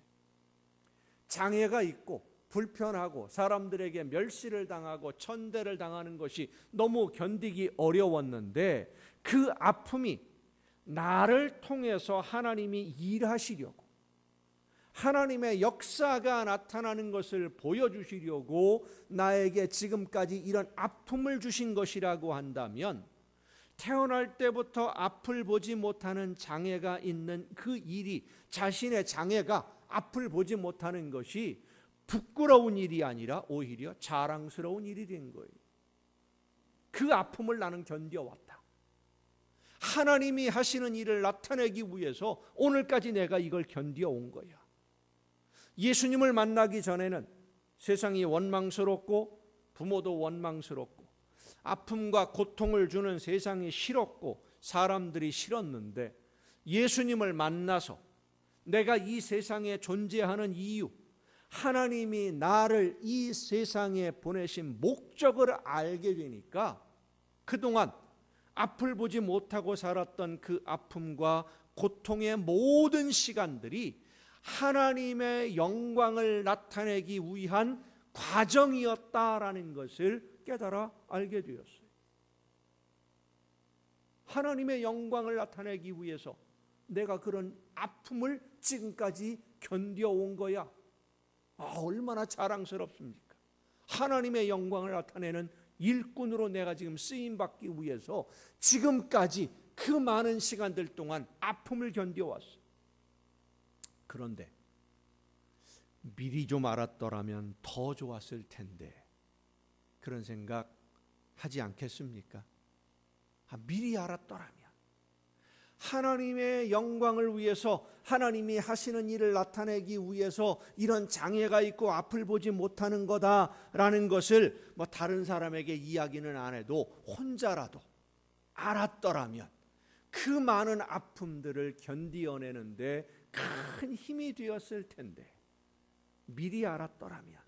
장애가 있고 불편하고 사람들에게 멸시를 당하고 천대를 당하는 것이 너무 견디기 어려웠는데 그 아픔이 나를 통해서 하나님이 일하시려고 하나님의 역사가 나타나는 것을 보여주시려고 나에게 지금까지 이런 아픔을 주신 것이라고 한다면 태어날 때부터 앞을 보지 못하는 장애가 있는 그 일이 자신의 장애가 앞을 보지 못하는 것이 부끄러운 일이 아니라 오히려 자랑스러운 일이 된 거예요. 그 아픔을 나는 견뎌왔다. 하나님이 하시는 일을 나타내기 위해서 오늘까지 내가 이걸 견뎌온 거야. 예수님을 만나기 전에는 세상이 원망스럽고 부모도 원망스럽고 아픔과 고통을 주는 세상이 싫었고 사람들이 싫었는데 예수님을 만나서 내가 이 세상에 존재하는 이유, 하나님이 나를 이 세상에 보내신 목적을 알게 되니까 그동안 앞을 보지 못하고 살았던 그 아픔과 고통의 모든 시간들이 하나님의 영광을 나타내기 위한 과정이었다라는 것을 깨달아 알게 되었어요. 하나님의 영광을 나타내기 위해서 내가 그런 아픔을 지금까지 견뎌온 거야. 얼마나 자랑스럽습니까? 하나님의 영광을 나타내는 일꾼으로 내가 지금 쓰임받기 위해서 지금까지 그 많은 시간들 동안 아픔을 견뎌왔어. 그런데 미리 좀 알았더라면 더 좋았을 텐데 그런 생각 하지 않겠습니까? 미리 알았더라면 하나님의 영광을 위해서 하나님이 하시는 일을 나타내기 위해서 이런 장애가 있고 앞을 보지 못하는 거다라는 것을 다른 사람에게 이야기는 안 해도 혼자라도 알았더라면 그 많은 아픔들을 견디어내는데 큰 힘이 되었을 텐데 미리 알았더라면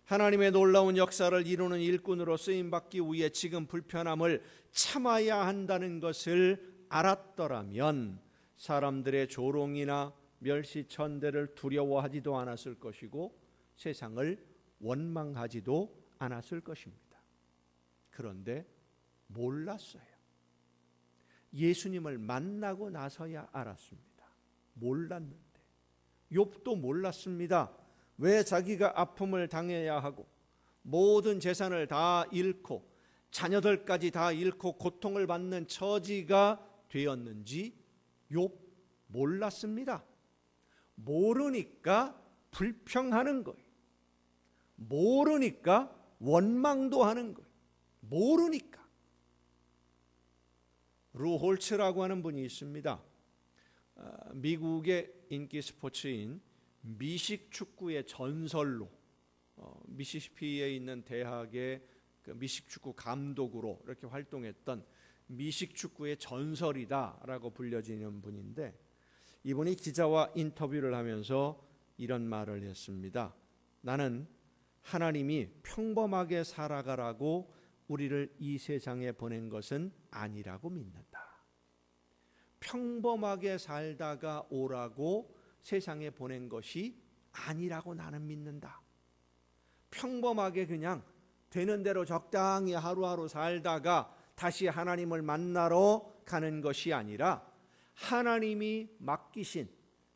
하나님의 놀라운 역사를 이루는 일꾼으로 쓰임받기 위해 지금 불편함을 참아야 한다는 것을 알았더라면 사람들의 조롱이나 멸시천대를 두려워하지도 않았을 것이고 세상을 원망하지도 않았을 것입니다. 그런데 몰랐어요. 예수님을 만나고 나서야 알았습니다. 몰랐는데. 욥도 몰랐습니다. 왜 자기가 아픔을 당해야 하고 모든 재산을 다 잃고 자녀들까지 다 잃고 고통을 받는 처지가 되었는지 욥 몰랐습니다. 모르니까 불평하는 거예요. 모르니까 원망도 하는 거예요. 모르니까. 루홀츠라고 하는 분이 있습니다. 미국의 인기 스포츠인 미식축구의 전설로 미시시피에 있는 대학의 그 미식축구 감독으로 이렇게 활동했던 미식축구의 전설이다라고 불려지는 분인데 이분이 기자와 인터뷰를 하면서 이런 말을 했습니다. 나는 하나님이 평범하게 살아가라고 우리를 이 세상에 보낸 것은 아니라고 믿는다. 평범하게 살다가 오라고 세상에 보낸 것이 아니라고 나는 믿는다. 평범하게 그냥 되는 대로 적당히 하루하루 살다가 다시 하나님을 만나러 가는 것이 아니라 하나님이 맡기신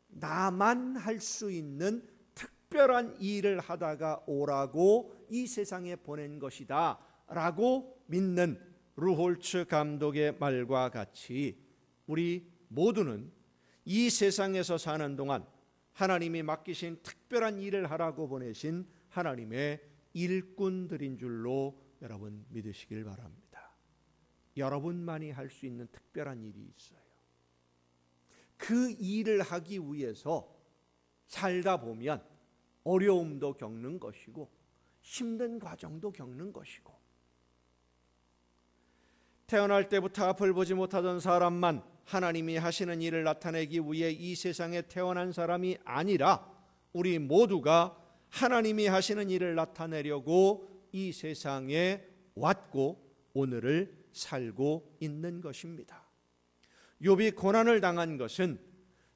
나만 할 수 있는 특별한 일을 하다가 오라고 이 세상에 보낸 것이다 라고 믿는 루홀츠 감독의 말과 같이 우리 모두는 이 세상에서 사는 동안 하나님이 맡기신 특별한 일을 하라고 보내신 하나님의 일꾼들인 줄로 여러분 믿으시길 바랍니다. 여러분만이 할 수 있는 특별한 일이 있어요. 그 일을 하기 위해서 살다 보면 어려움도 겪는 것이고 힘든 과정도 겪는 것이고 태어날 때부터 앞을 보지 못하던 사람만 하나님이 하시는 일을 나타내기 위해 이 세상에 태어난 사람이 아니라 우리 모두가 하나님이 하시는 일을 나타내려고 이 세상에 왔고 오늘을 살고 있는 것입니다. 욥이 고난을 당한 것은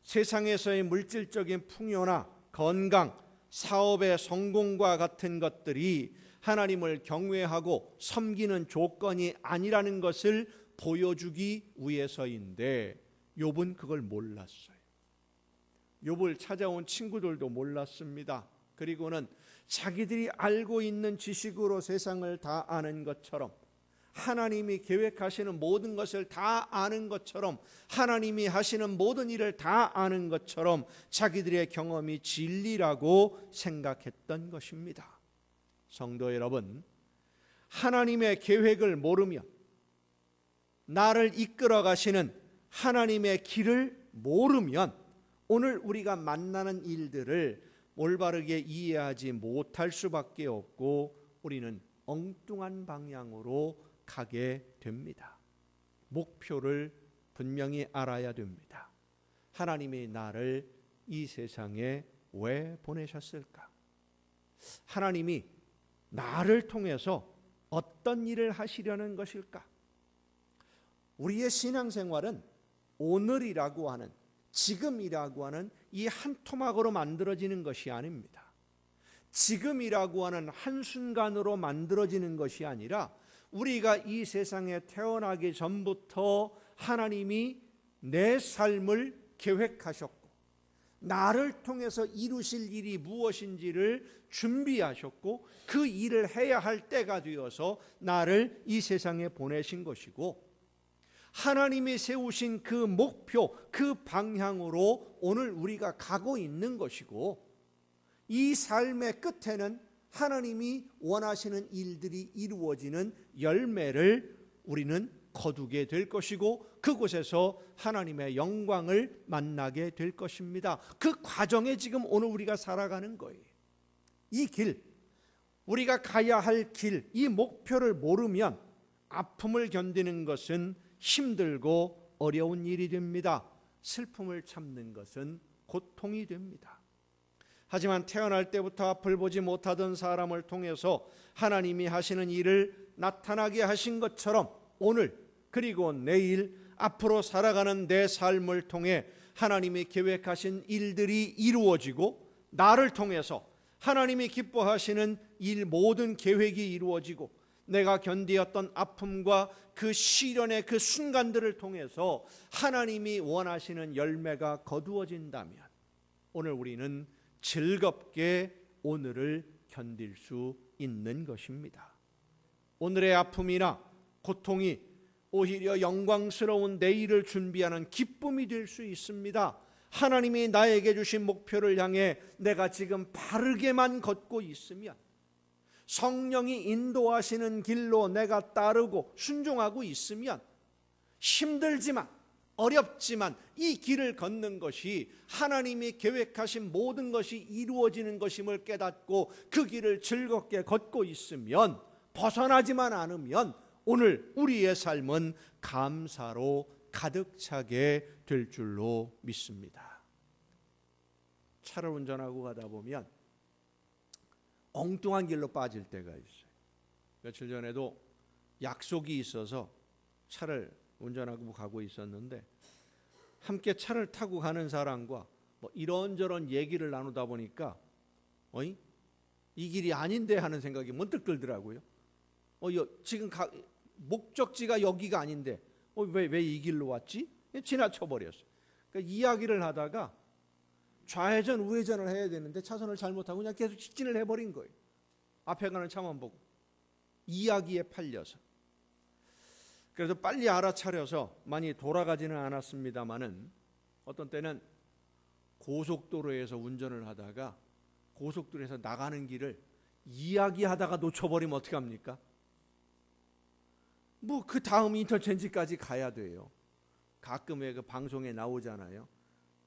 세상에서의 물질적인 풍요나 건강, 사업의 성공과 같은 것들이 하나님을 경외하고 섬기는 조건이 아니라는 것을 보여주기 위해서인데 욥은 그걸 몰랐어요. 욥을 찾아온 친구들도 몰랐습니다. 그리고는 자기들이 알고 있는 지식으로 세상을 다 아는 것처럼 하나님이 계획하시는 모든 것을 다 아는 것처럼 하나님이 하시는 모든 일을 다 아는 것처럼 자기들의 경험이 진리라고 생각했던 것입니다. 성도 여러분, 하나님의 계획을 모르면 나를 이끌어 가시는 하나님의 길을 모르면 오늘 우리가 만나는 일들을 올바르게 이해하지 못할 수밖에 없고 우리는 엉뚱한 방향으로 가게 됩니다. 목표를 분명히 알아야 됩니다. 하나님이 나를 이 세상에 왜 보내셨을까? 하나님이 나를 통해서 어떤 일을 하시려는 것일까? 우리의 신앙생활은 오늘이라고 하는 지금이라고 하는 이 한 토막으로 만들어지는 것이 아닙니다. 지금이라고 하는 한순간으로 만들어지는 것이 아니라 우리가 이 세상에 태어나기 전부터 하나님이 내 삶을 계획하셨고 나를 통해서 이루실 일이 무엇인지를 준비하셨고 그 일을 해야 할 때가 되어서 나를 이 세상에 보내신 것이고 하나님이 세우신 그 목표, 그 방향으로 오늘 우리가 가고 있는 것이고 이 삶의 끝에는 하나님이 원하시는 일들이 이루어지는 열매를 우리는 거두게 될 것이고 그곳에서 하나님의 영광을 만나게 될 것입니다. 그 과정에 지금 오늘 우리가 살아가는 거예요. 이 길, 우리가 가야 할 길, 이 목표를 모르면 아픔을 견디는 것은 힘들고 어려운 일이 됩니다. 슬픔을 참는 것은 고통이 됩니다. 하지만 태어날 때부터 앞을 보지 못하던 사람을 통해서 하나님이 하시는 일을 나타나게 하신 것처럼 오늘 그리고 내일 앞으로 살아가는 내 삶을 통해 하나님이 계획하신 일들이 이루어지고 나를 통해서 하나님이 기뻐하시는 일 모든 계획이 이루어지고 내가 견디었던 아픔과 그 시련의 그 순간들을 통해서 하나님이 원하시는 열매가 거두어진다면 오늘 우리는 즐겁게 오늘을 견딜 수 있는 것입니다. 오늘의 아픔이나 고통이 오히려 영광스러운 내일을 준비하는 기쁨이 될 수 있습니다. 하나님이 나에게 주신 목표를 향해 내가 지금 바르게만 걷고 있으면, 성령이 인도하시는 길로 내가 따르고 순종하고 있으면, 힘들지만 어렵지만 이 길을 걷는 것이 하나님이 계획하신 모든 것이 이루어지는 것임을 깨닫고 그 길을 즐겁게 걷고 있으면, 벗어나지만 않으면 오늘 우리의 삶은 감사로 가득 차게 될 줄로 믿습니다. 차를 운전하고 가다 보면 엉뚱한 길로 빠질 때가 있어요. 며칠 전에도 약속이 있어서 차를 운전하고 가고 있었는데 함께 차를 타고 가는 사람과 이런저런 얘기를 나누다 보니까 이 길이 아닌데 하는 생각이 문득 들더라고요. 지금 목적지가 여기가 아닌데 왜 이 길로 왔지? 지나쳐 버렸어요. 그러니까 이야기를 하다가 좌회전 우회전을 해야 되는데 차선을 잘못하고 그냥 계속 직진을 해버린 거예요. 앞에 가는 차만 보고 이야기에 팔려서. 그래서 빨리 알아차려서 많이 돌아가지는 않았습니다마는 어떤 때는 고속도로에서 운전을 하다가 고속도로에서 나가는 길을 이야기하다가 놓쳐버리면 어떡합니까? 그 다음 인터체인지까지 가야 돼요. 가끔 그 방송에 나오잖아요.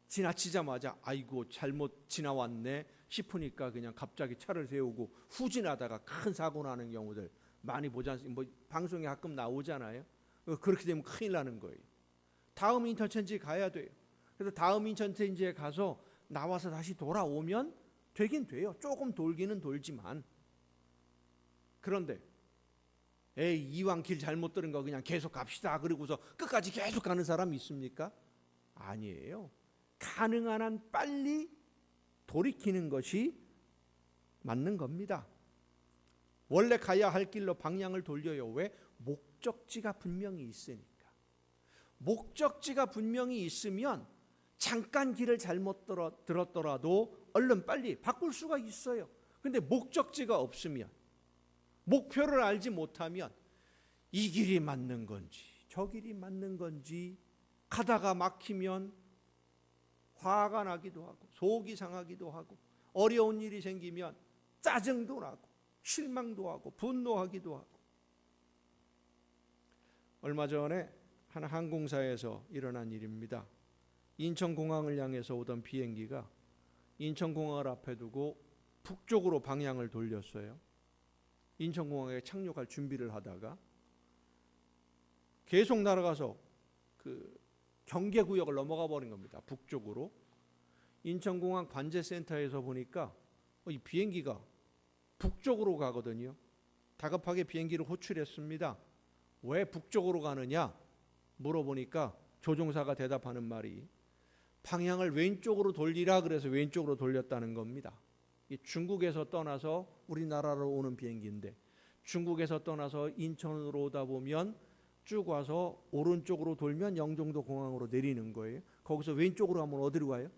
지나치자마자 아이고 잘못 지나왔네 싶으니까 그냥 갑자기 차를 세우고 후진하다가 큰 사고 나는 경우들 많이 보지 않습니까? 방송에 가끔 나오잖아요. 그렇게 되면 큰일 나는 거예요. 다음 인터체인지 가야 돼요. 그래서 다음 인터체인지에 가서 나와서 다시 돌아오면 되긴 돼요. 조금 돌기는 돌지만. 그런데 이왕 길 잘못 들은 거 그냥 계속 갑시다 그러고서 끝까지 계속 가는 사람 있습니까? 아니에요. 가능한 한 빨리 돌이키는 것이 맞는 겁니다. 원래 가야 할 길로 방향을 돌려요. 왜? 목적지가 분명히 있으니까. 목적지가 분명히 있으면 잠깐 길을 잘못 들었더라도 얼른 빨리 바꿀 수가 있어요. 근데 목적지가 없으면, 목표를 알지 못하면 이 길이 맞는 건지 저 길이 맞는 건지 가다가 막히면 화가 나기도 하고 속이 상하기도 하고 어려운 일이 생기면 짜증도 나고 실망도 하고 분노하기도 하고. 얼마 전에 한 항공사에서 일어난 일입니다. 인천공항을 향해서 오던 비행기가 인천공항을 앞에 두고 북쪽으로 방향을 돌렸어요. 인천공항에 착륙할 준비를 하다가 계속 날아가서 그 경계구역을 넘어가 버린 겁니다. 북쪽으로. 인천공항 관제센터에서 보니까 이 비행기가 북쪽으로 가거든요. 다급하게 비행기를 호출했습니다. 왜 북쪽으로 가느냐 물어보니까 조종사가 대답하는 말이 방향을 왼쪽으로 돌리라 그래서 왼쪽으로 돌렸다는 겁니다. 중국에서 떠나서 우리나라로 오는 비행기인데 중국에서 떠나서 인천으로 오다 보면 쭉 와서 오른쪽으로 돌면 영종도 공항으로 내리는 거예요. 거기서 왼쪽으로 가면 어디로 가요?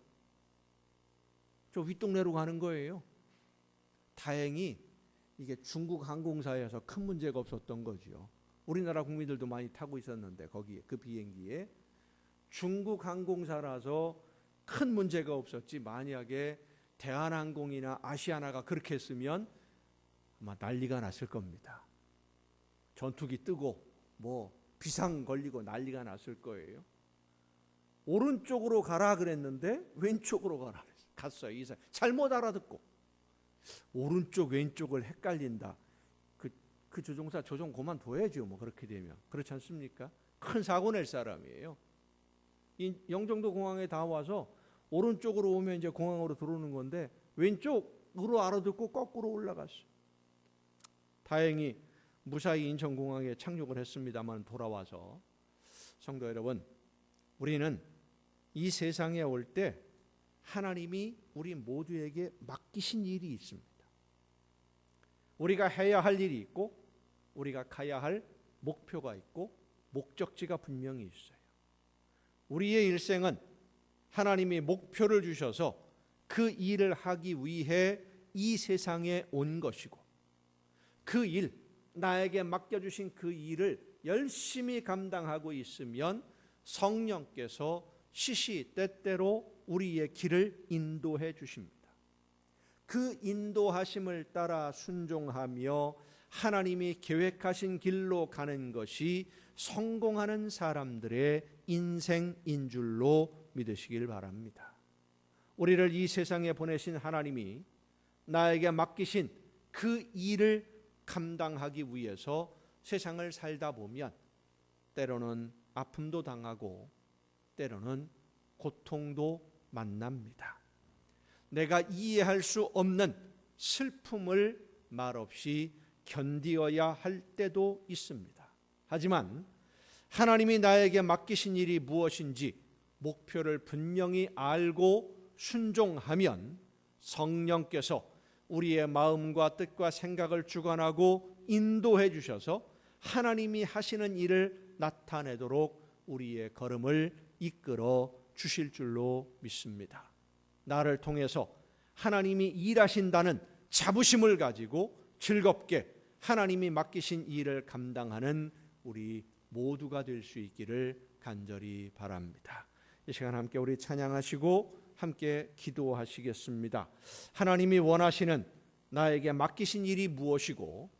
저 윗동네로 가는 거예요. 다행히 이게 중국 항공사에서 큰 문제가 없었던 거죠. 우리나라 국민들도 많이 타고 있었는데 거기에 그 비행기에 중국 항공사라서 큰 문제가 없었지, 만약에 대한항공이나 아시아나가 그렇게 했으면 아마 난리가 났을 겁니다. 전투기 뜨고 비상 걸리고 난리가 났을 거예요. 오른쪽으로 가라 그랬는데 왼쪽으로 가라 갔어요. 이사 잘못 알아듣고 오른쪽 왼쪽을 헷갈린다. 그 조종사 조종 그만둬야죠. 그렇게 되면. 그렇지 않습니까? 큰 사고 낼 사람이에요. 이 영종도 공항에 다 와서 오른쪽으로 오면 이제 공항으로 들어오는 건데 왼쪽으로 알아듣고 거꾸로 올라갔어요. 다행히 무사히 인천공항에 착륙을 했습니다만 돌아와서, 성도 여러분, 우리는 이 세상에 올 때 하나님이 우리 모두에게 맡기신 일이 있습니다. 우리가 해야 할 일이 있고 우리가 가야 할 목표가 있고 목적지가 분명히 있어요. 우리의 일생은 하나님이 목표를 주셔서 그 일을 하기 위해 이 세상에 온 것이고, 그 일, 나에게 맡겨주신 그 일을 열심히 감당하고 있으면 성령께서 시시때때로 우리의 길을 인도해 주십니다. 그 인도하심을 따라 순종하며 하나님이 계획하신 길로 가는 것이 성공하는 사람들의 인생인 줄로 믿으시길 바랍니다. 우리를 이 세상에 보내신 하나님이 나에게 맡기신 그 일을 감당하기 위해서 세상을 살다 보면 때로는 아픔도 당하고 때로는 고통도 만납니다. 내가 이해할 수 없는 슬픔을 말없이 견디어야 할 때도 있습니다. 하지만 하나님이 나에게 맡기신 일이 무엇인지 목표를 분명히 알고 순종하면 성령께서 우리의 마음과 뜻과 생각을 주관하고 인도해 주셔서 하나님이 하시는 일을 나타내도록 우리의 걸음을 이끌어 주실 줄로 믿습니다. 나를 통해서 하나님이 일하신다는 자부심을 가지고 즐겁게 하나님이 맡기신 일을 감당하는 우리 모두가 될 수 있기를 간절히 바랍니다. 이 시간 함께 우리 찬양하시고 함께 기도하시겠습니다. 하나님이 원하시는 나에게 맡기신 일이 무엇이고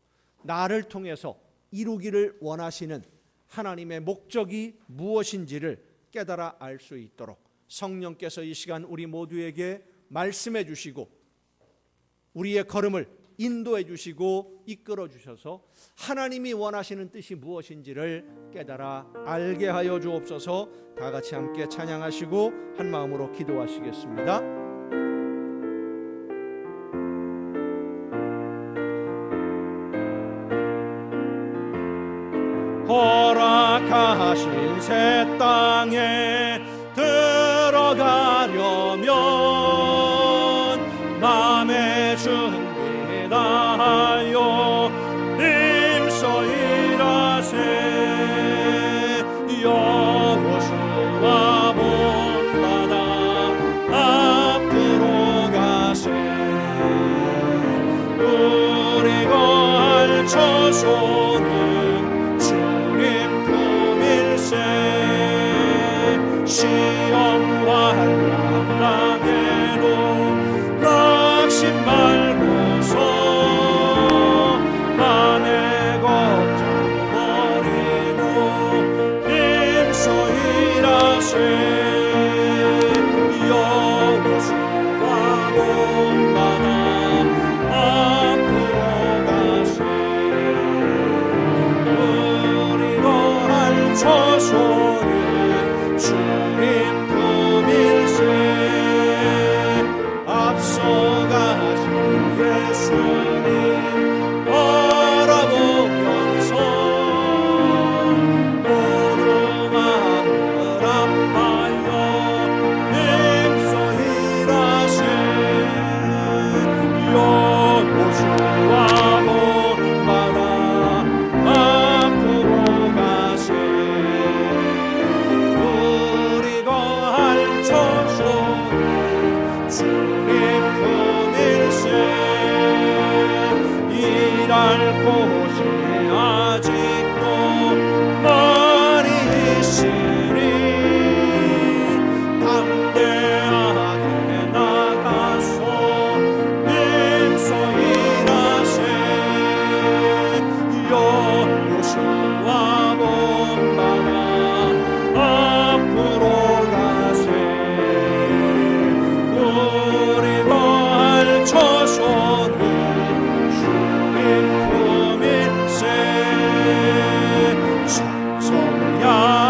나를 통해서 이루기를 원하시는 하나님의 목적이 무엇인지를 깨달아 알 수 있도록 성령께서 이 시간 우리 모두에게 말씀해 주시고 우리의 걸음을 인도해 주시고 이끌어 주셔서 하나님이 원하시는 뜻이 무엇인지를 깨달아 알게 하여 주옵소서. 다 같이 함께 찬양하시고 한 마음으로 기도하시겠습니다. 허락하신 새 땅에 들어가려면 마음의 준비 다하여 힘써 일하세. 여호수아 본받아 앞으로 가세. 우리 거할 처소는 주님 품일세. 시험과 환난 당해도 낙심 말고서 안에 걱정 버리고 힘써 일하세. 여호수아 본받아 앞으로 가세. 우리 거할 처소는 주님 품일세. 앞서가신 예수님 바라보면서 모두 마음을 아파요 힘써 일하세. 여호수아 본받아 앞으로 가세. 우리 거할 처소는 주님 품일세. 일할 곳이 아직도 많이 있으니 담대하게 나가서 힘써 일하세. 여호수아 본받아 앞으로 가세. 우리 거할 처소는 주님 품일세. 찬송야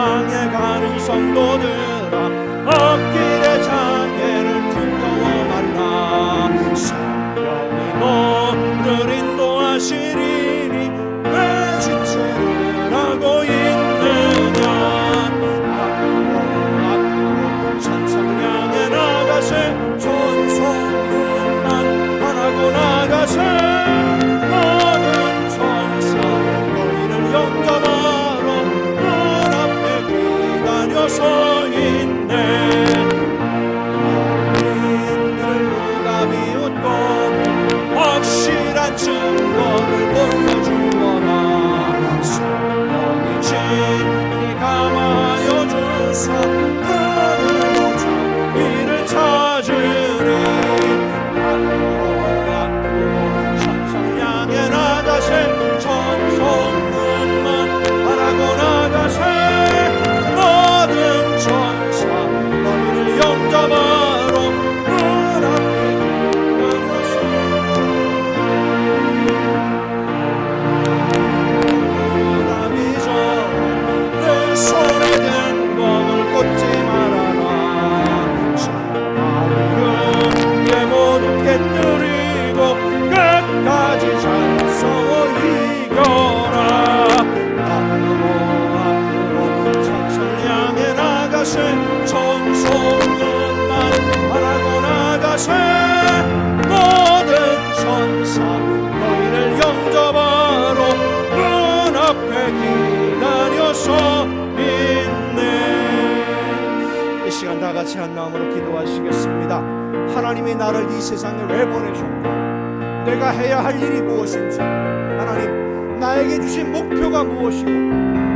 나가세 모든 천사 너희를 영접하러 문 앞에 기다려 서 있네. 너희를 누가 비웃고도 확실한 증거를 보여주어라. 성령이 진리 감하여 주사 그들로 정의를 찾으리. 앞으로 천성 향해 나가세 천성문만 바라고 나가세 모든 천사 너희를 영접하러 문 앞에 기다려서 나기 전에 내 손에 든 검을 꽂지 말아라. 내 모두 깨뜨리고 끝까지 잘 싸워 이겨라. 앞으로 천성을 향해 나가세 천성문만 바라고 나가세 모든 천사 너희를 영접하러 문 앞에 기다려서 있네. 이 시간 다 같이 한 마음으로 기도하시겠습니다. 하나님이 나를 이 세상에 왜 보내셨고 내가 해야 할 일이 무엇인지, 하나님 나에게 주신 목표가 무엇이고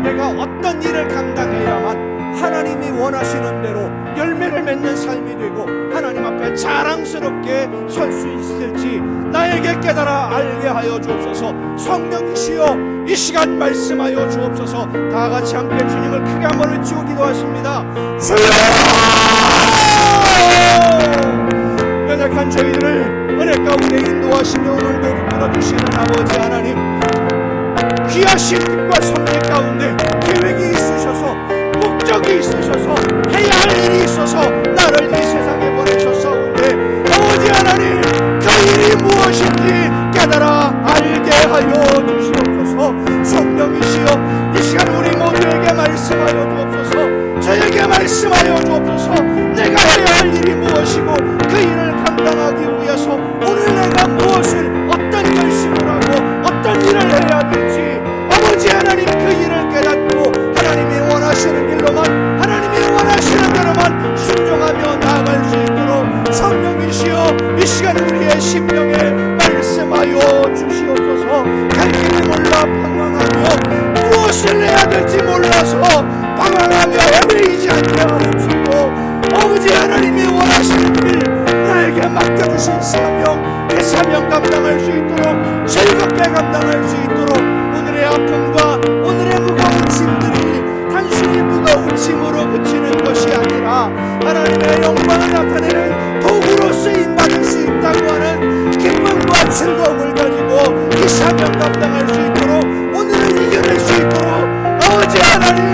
내가 어떤 일을 감당해야만 하나님이 원하시는 대로 열매를 맺는 삶이 되고 하나님 앞에 자랑스럽게 설 수 있을지 나에게 깨달아 알게 하여 주옵소서. 성령이시여 이 시간 말씀하여 주옵소서. 다 같이 함께 주님을 크게 한번 외치고 기도하십니다. 주여! 연약한 저희들을 은혜 가운데 인도하시며 오늘도 붙들어주시는 아버지 하나님, 귀하신 뜻과 섭리 가운데 계획이 있으셔서 목적이 있으셔서 해야 할 일이 있어서 나를 이 세상에 보내셨사온데 아버지 하나님 그 일이 무엇인지 깨달아 알게 하여 주시옵소서. 성령이시여 이 시간 우리 모두에게 말씀하여 주옵소서. 저에게 말씀하여 주옵소서. 내가 해야 할 일이 무엇이고 그 일을 감당하기 위해서 오늘 내가 무엇을 어떤 결심을 하고 어떤 일을 해야 될지 아버지 하나님 그 일을 깨닫고 하나님이 원하시는 길로만 하나님이 원하시는 대로만 순종하며 나아갈 수 있도록 성령이시여 이 시간 우리의 심령에 말씀하여 주시옵소서. 갈 길을 몰라 방황하며 무엇을 해야 될지 몰라서 방황하며 헤매이지 않게 하옵시고 아버지 하나님이 원하시는 길 나에게 맡겨주신 사명 그 사명 감당할 수 있도록 즐겁게 감당할 수 있도록 오늘의 아픔과 오늘의 무거운 짐들이 단순히 무거운 짐으로 그치는 것이 아니라 하나님의 영광을 나타내는 도구로 쓰임받을 수 있다고 하는 기쁨과 즐거움을 가지고 이 사명 감당할 수 있도록 오늘을 이겨낼 수 있도록 아버지 하나님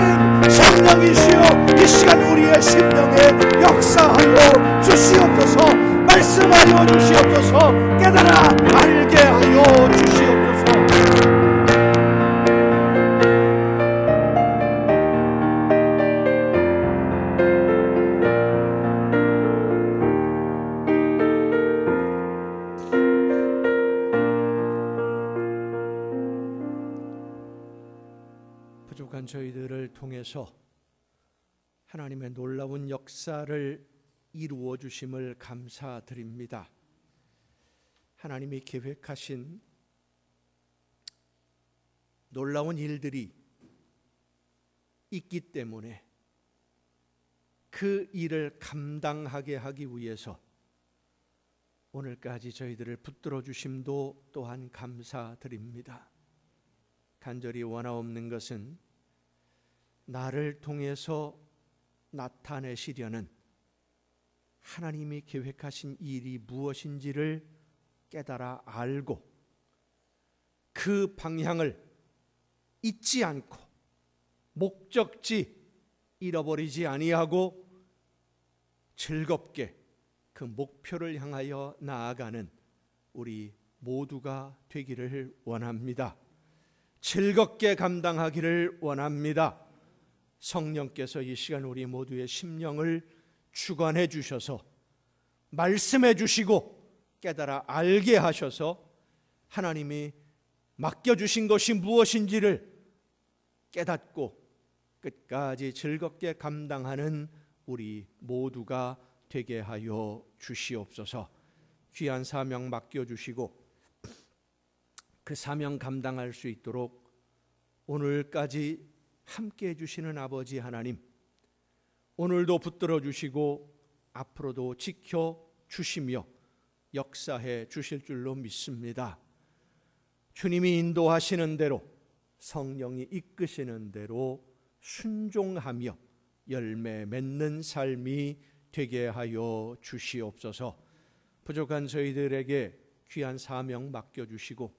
성령이시여 이 시간 우리의 심령에 역사하여 주시옵소서. 말씀하여 주시옵소서. 깨달아 알게 하여 주시옵소서. 부족한 저희들을 통해서 하나님의 놀라운 역사를 이루어 주심을 감사드립니다. 하나님이 계획하신 놀라운 일들이 있기 때문에 그 일을 감당하게 하기 위해서 오늘까지 저희들을 붙들어 주심도 또한 감사드립니다. 간절히 원하옵는 것은 나를 통해서 나타내시려는 하나님이 계획하신 일이 무엇인지를 깨달아 알고 그 방향을 잊지 않고 목적지 잃어버리지 아니하고 즐겁게 그 목표를 향하여 나아가는 우리 모두가 되기를 원합니다. 즐겁게 감당하기를 원합니다. 성령께서 이 시간 우리 모두의 심령을 주관해 주셔서 말씀해 주시고 깨달아 알게 하셔서 하나님이 맡겨주신 것이 무엇인지를 깨닫고 끝까지 즐겁게 감당하는 우리 모두가 되게 하여 주시옵소서. 귀한 사명 맡겨주시고 그 사명 감당할 수 있도록 오늘까지 함께해 주시는 아버지 하나님, 오늘도 붙들어 주시고 앞으로도 지켜 주시며 역사해 주실 줄로 믿습니다. 주님이 인도하시는 대로, 성령이 이끄시는 대로 순종하며 열매 맺는 삶이 되게 하여 주시옵소서. 부족한 저희들에게 귀한 사명 맡겨주시고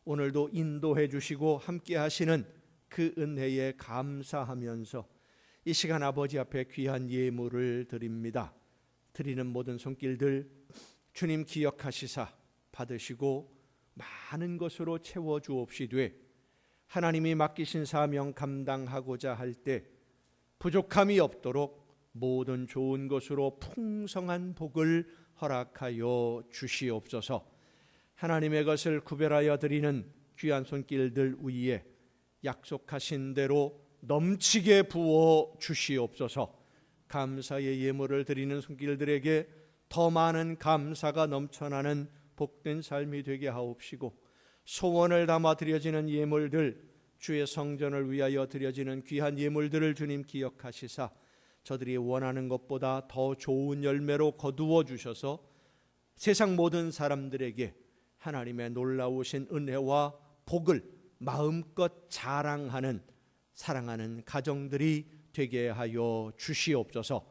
오늘도 인도해 주시고 함께 하시는 그 은혜에 감사하면서 이 시간 아버지 앞에 귀한 예물을 드립니다. 드리는 모든 손길들 주님 기억하시사 받으시고 많은 것으로 채워주옵시되 하나님이 맡기신 사명 감당하고자 할 때 부족함이 없도록 모든 좋은 것으로 풍성한 복을 허락하여 주시옵소서. 하나님의 것을 구별하여 드리는 귀한 손길들 위에 약속하신 대로 넘치게 부어 주시옵소서. 감사의 예물을 드리는 손길들에게 더 많은 감사가 넘쳐나는 복된 삶이 되게 하옵시고 소원을 담아 드려지는 예물들, 주의 성전을 위하여 드려지는 귀한 예물들을 주님 기억하시사 저들이 원하는 것보다 더 좋은 열매로 거두어 주셔서 세상 모든 사람들에게 하나님의 놀라우신 은혜와 복을 마음껏 자랑하는 사랑하는 가정들이 되게 하여 주시옵소서.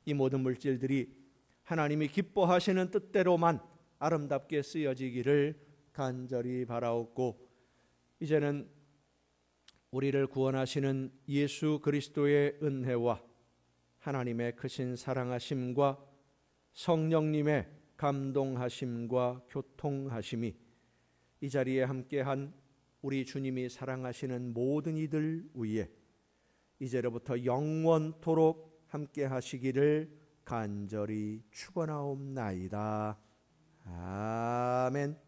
이 모든 물질들이 하나님이 기뻐하시는 뜻대로만 아름답게 쓰여지기를 간절히 바라옵고 이제는 우리를 구원하시는 예수 그리스도의 은혜와 하나님의 크신 사랑하심과 성령님의 감동하심과 교통하심이 이 자리에 함께한 우리 주님이 사랑하시는 모든 이들 위에 이제로부터 영원토록 함께하시기를 간절히 축원하옵나이다. 아멘.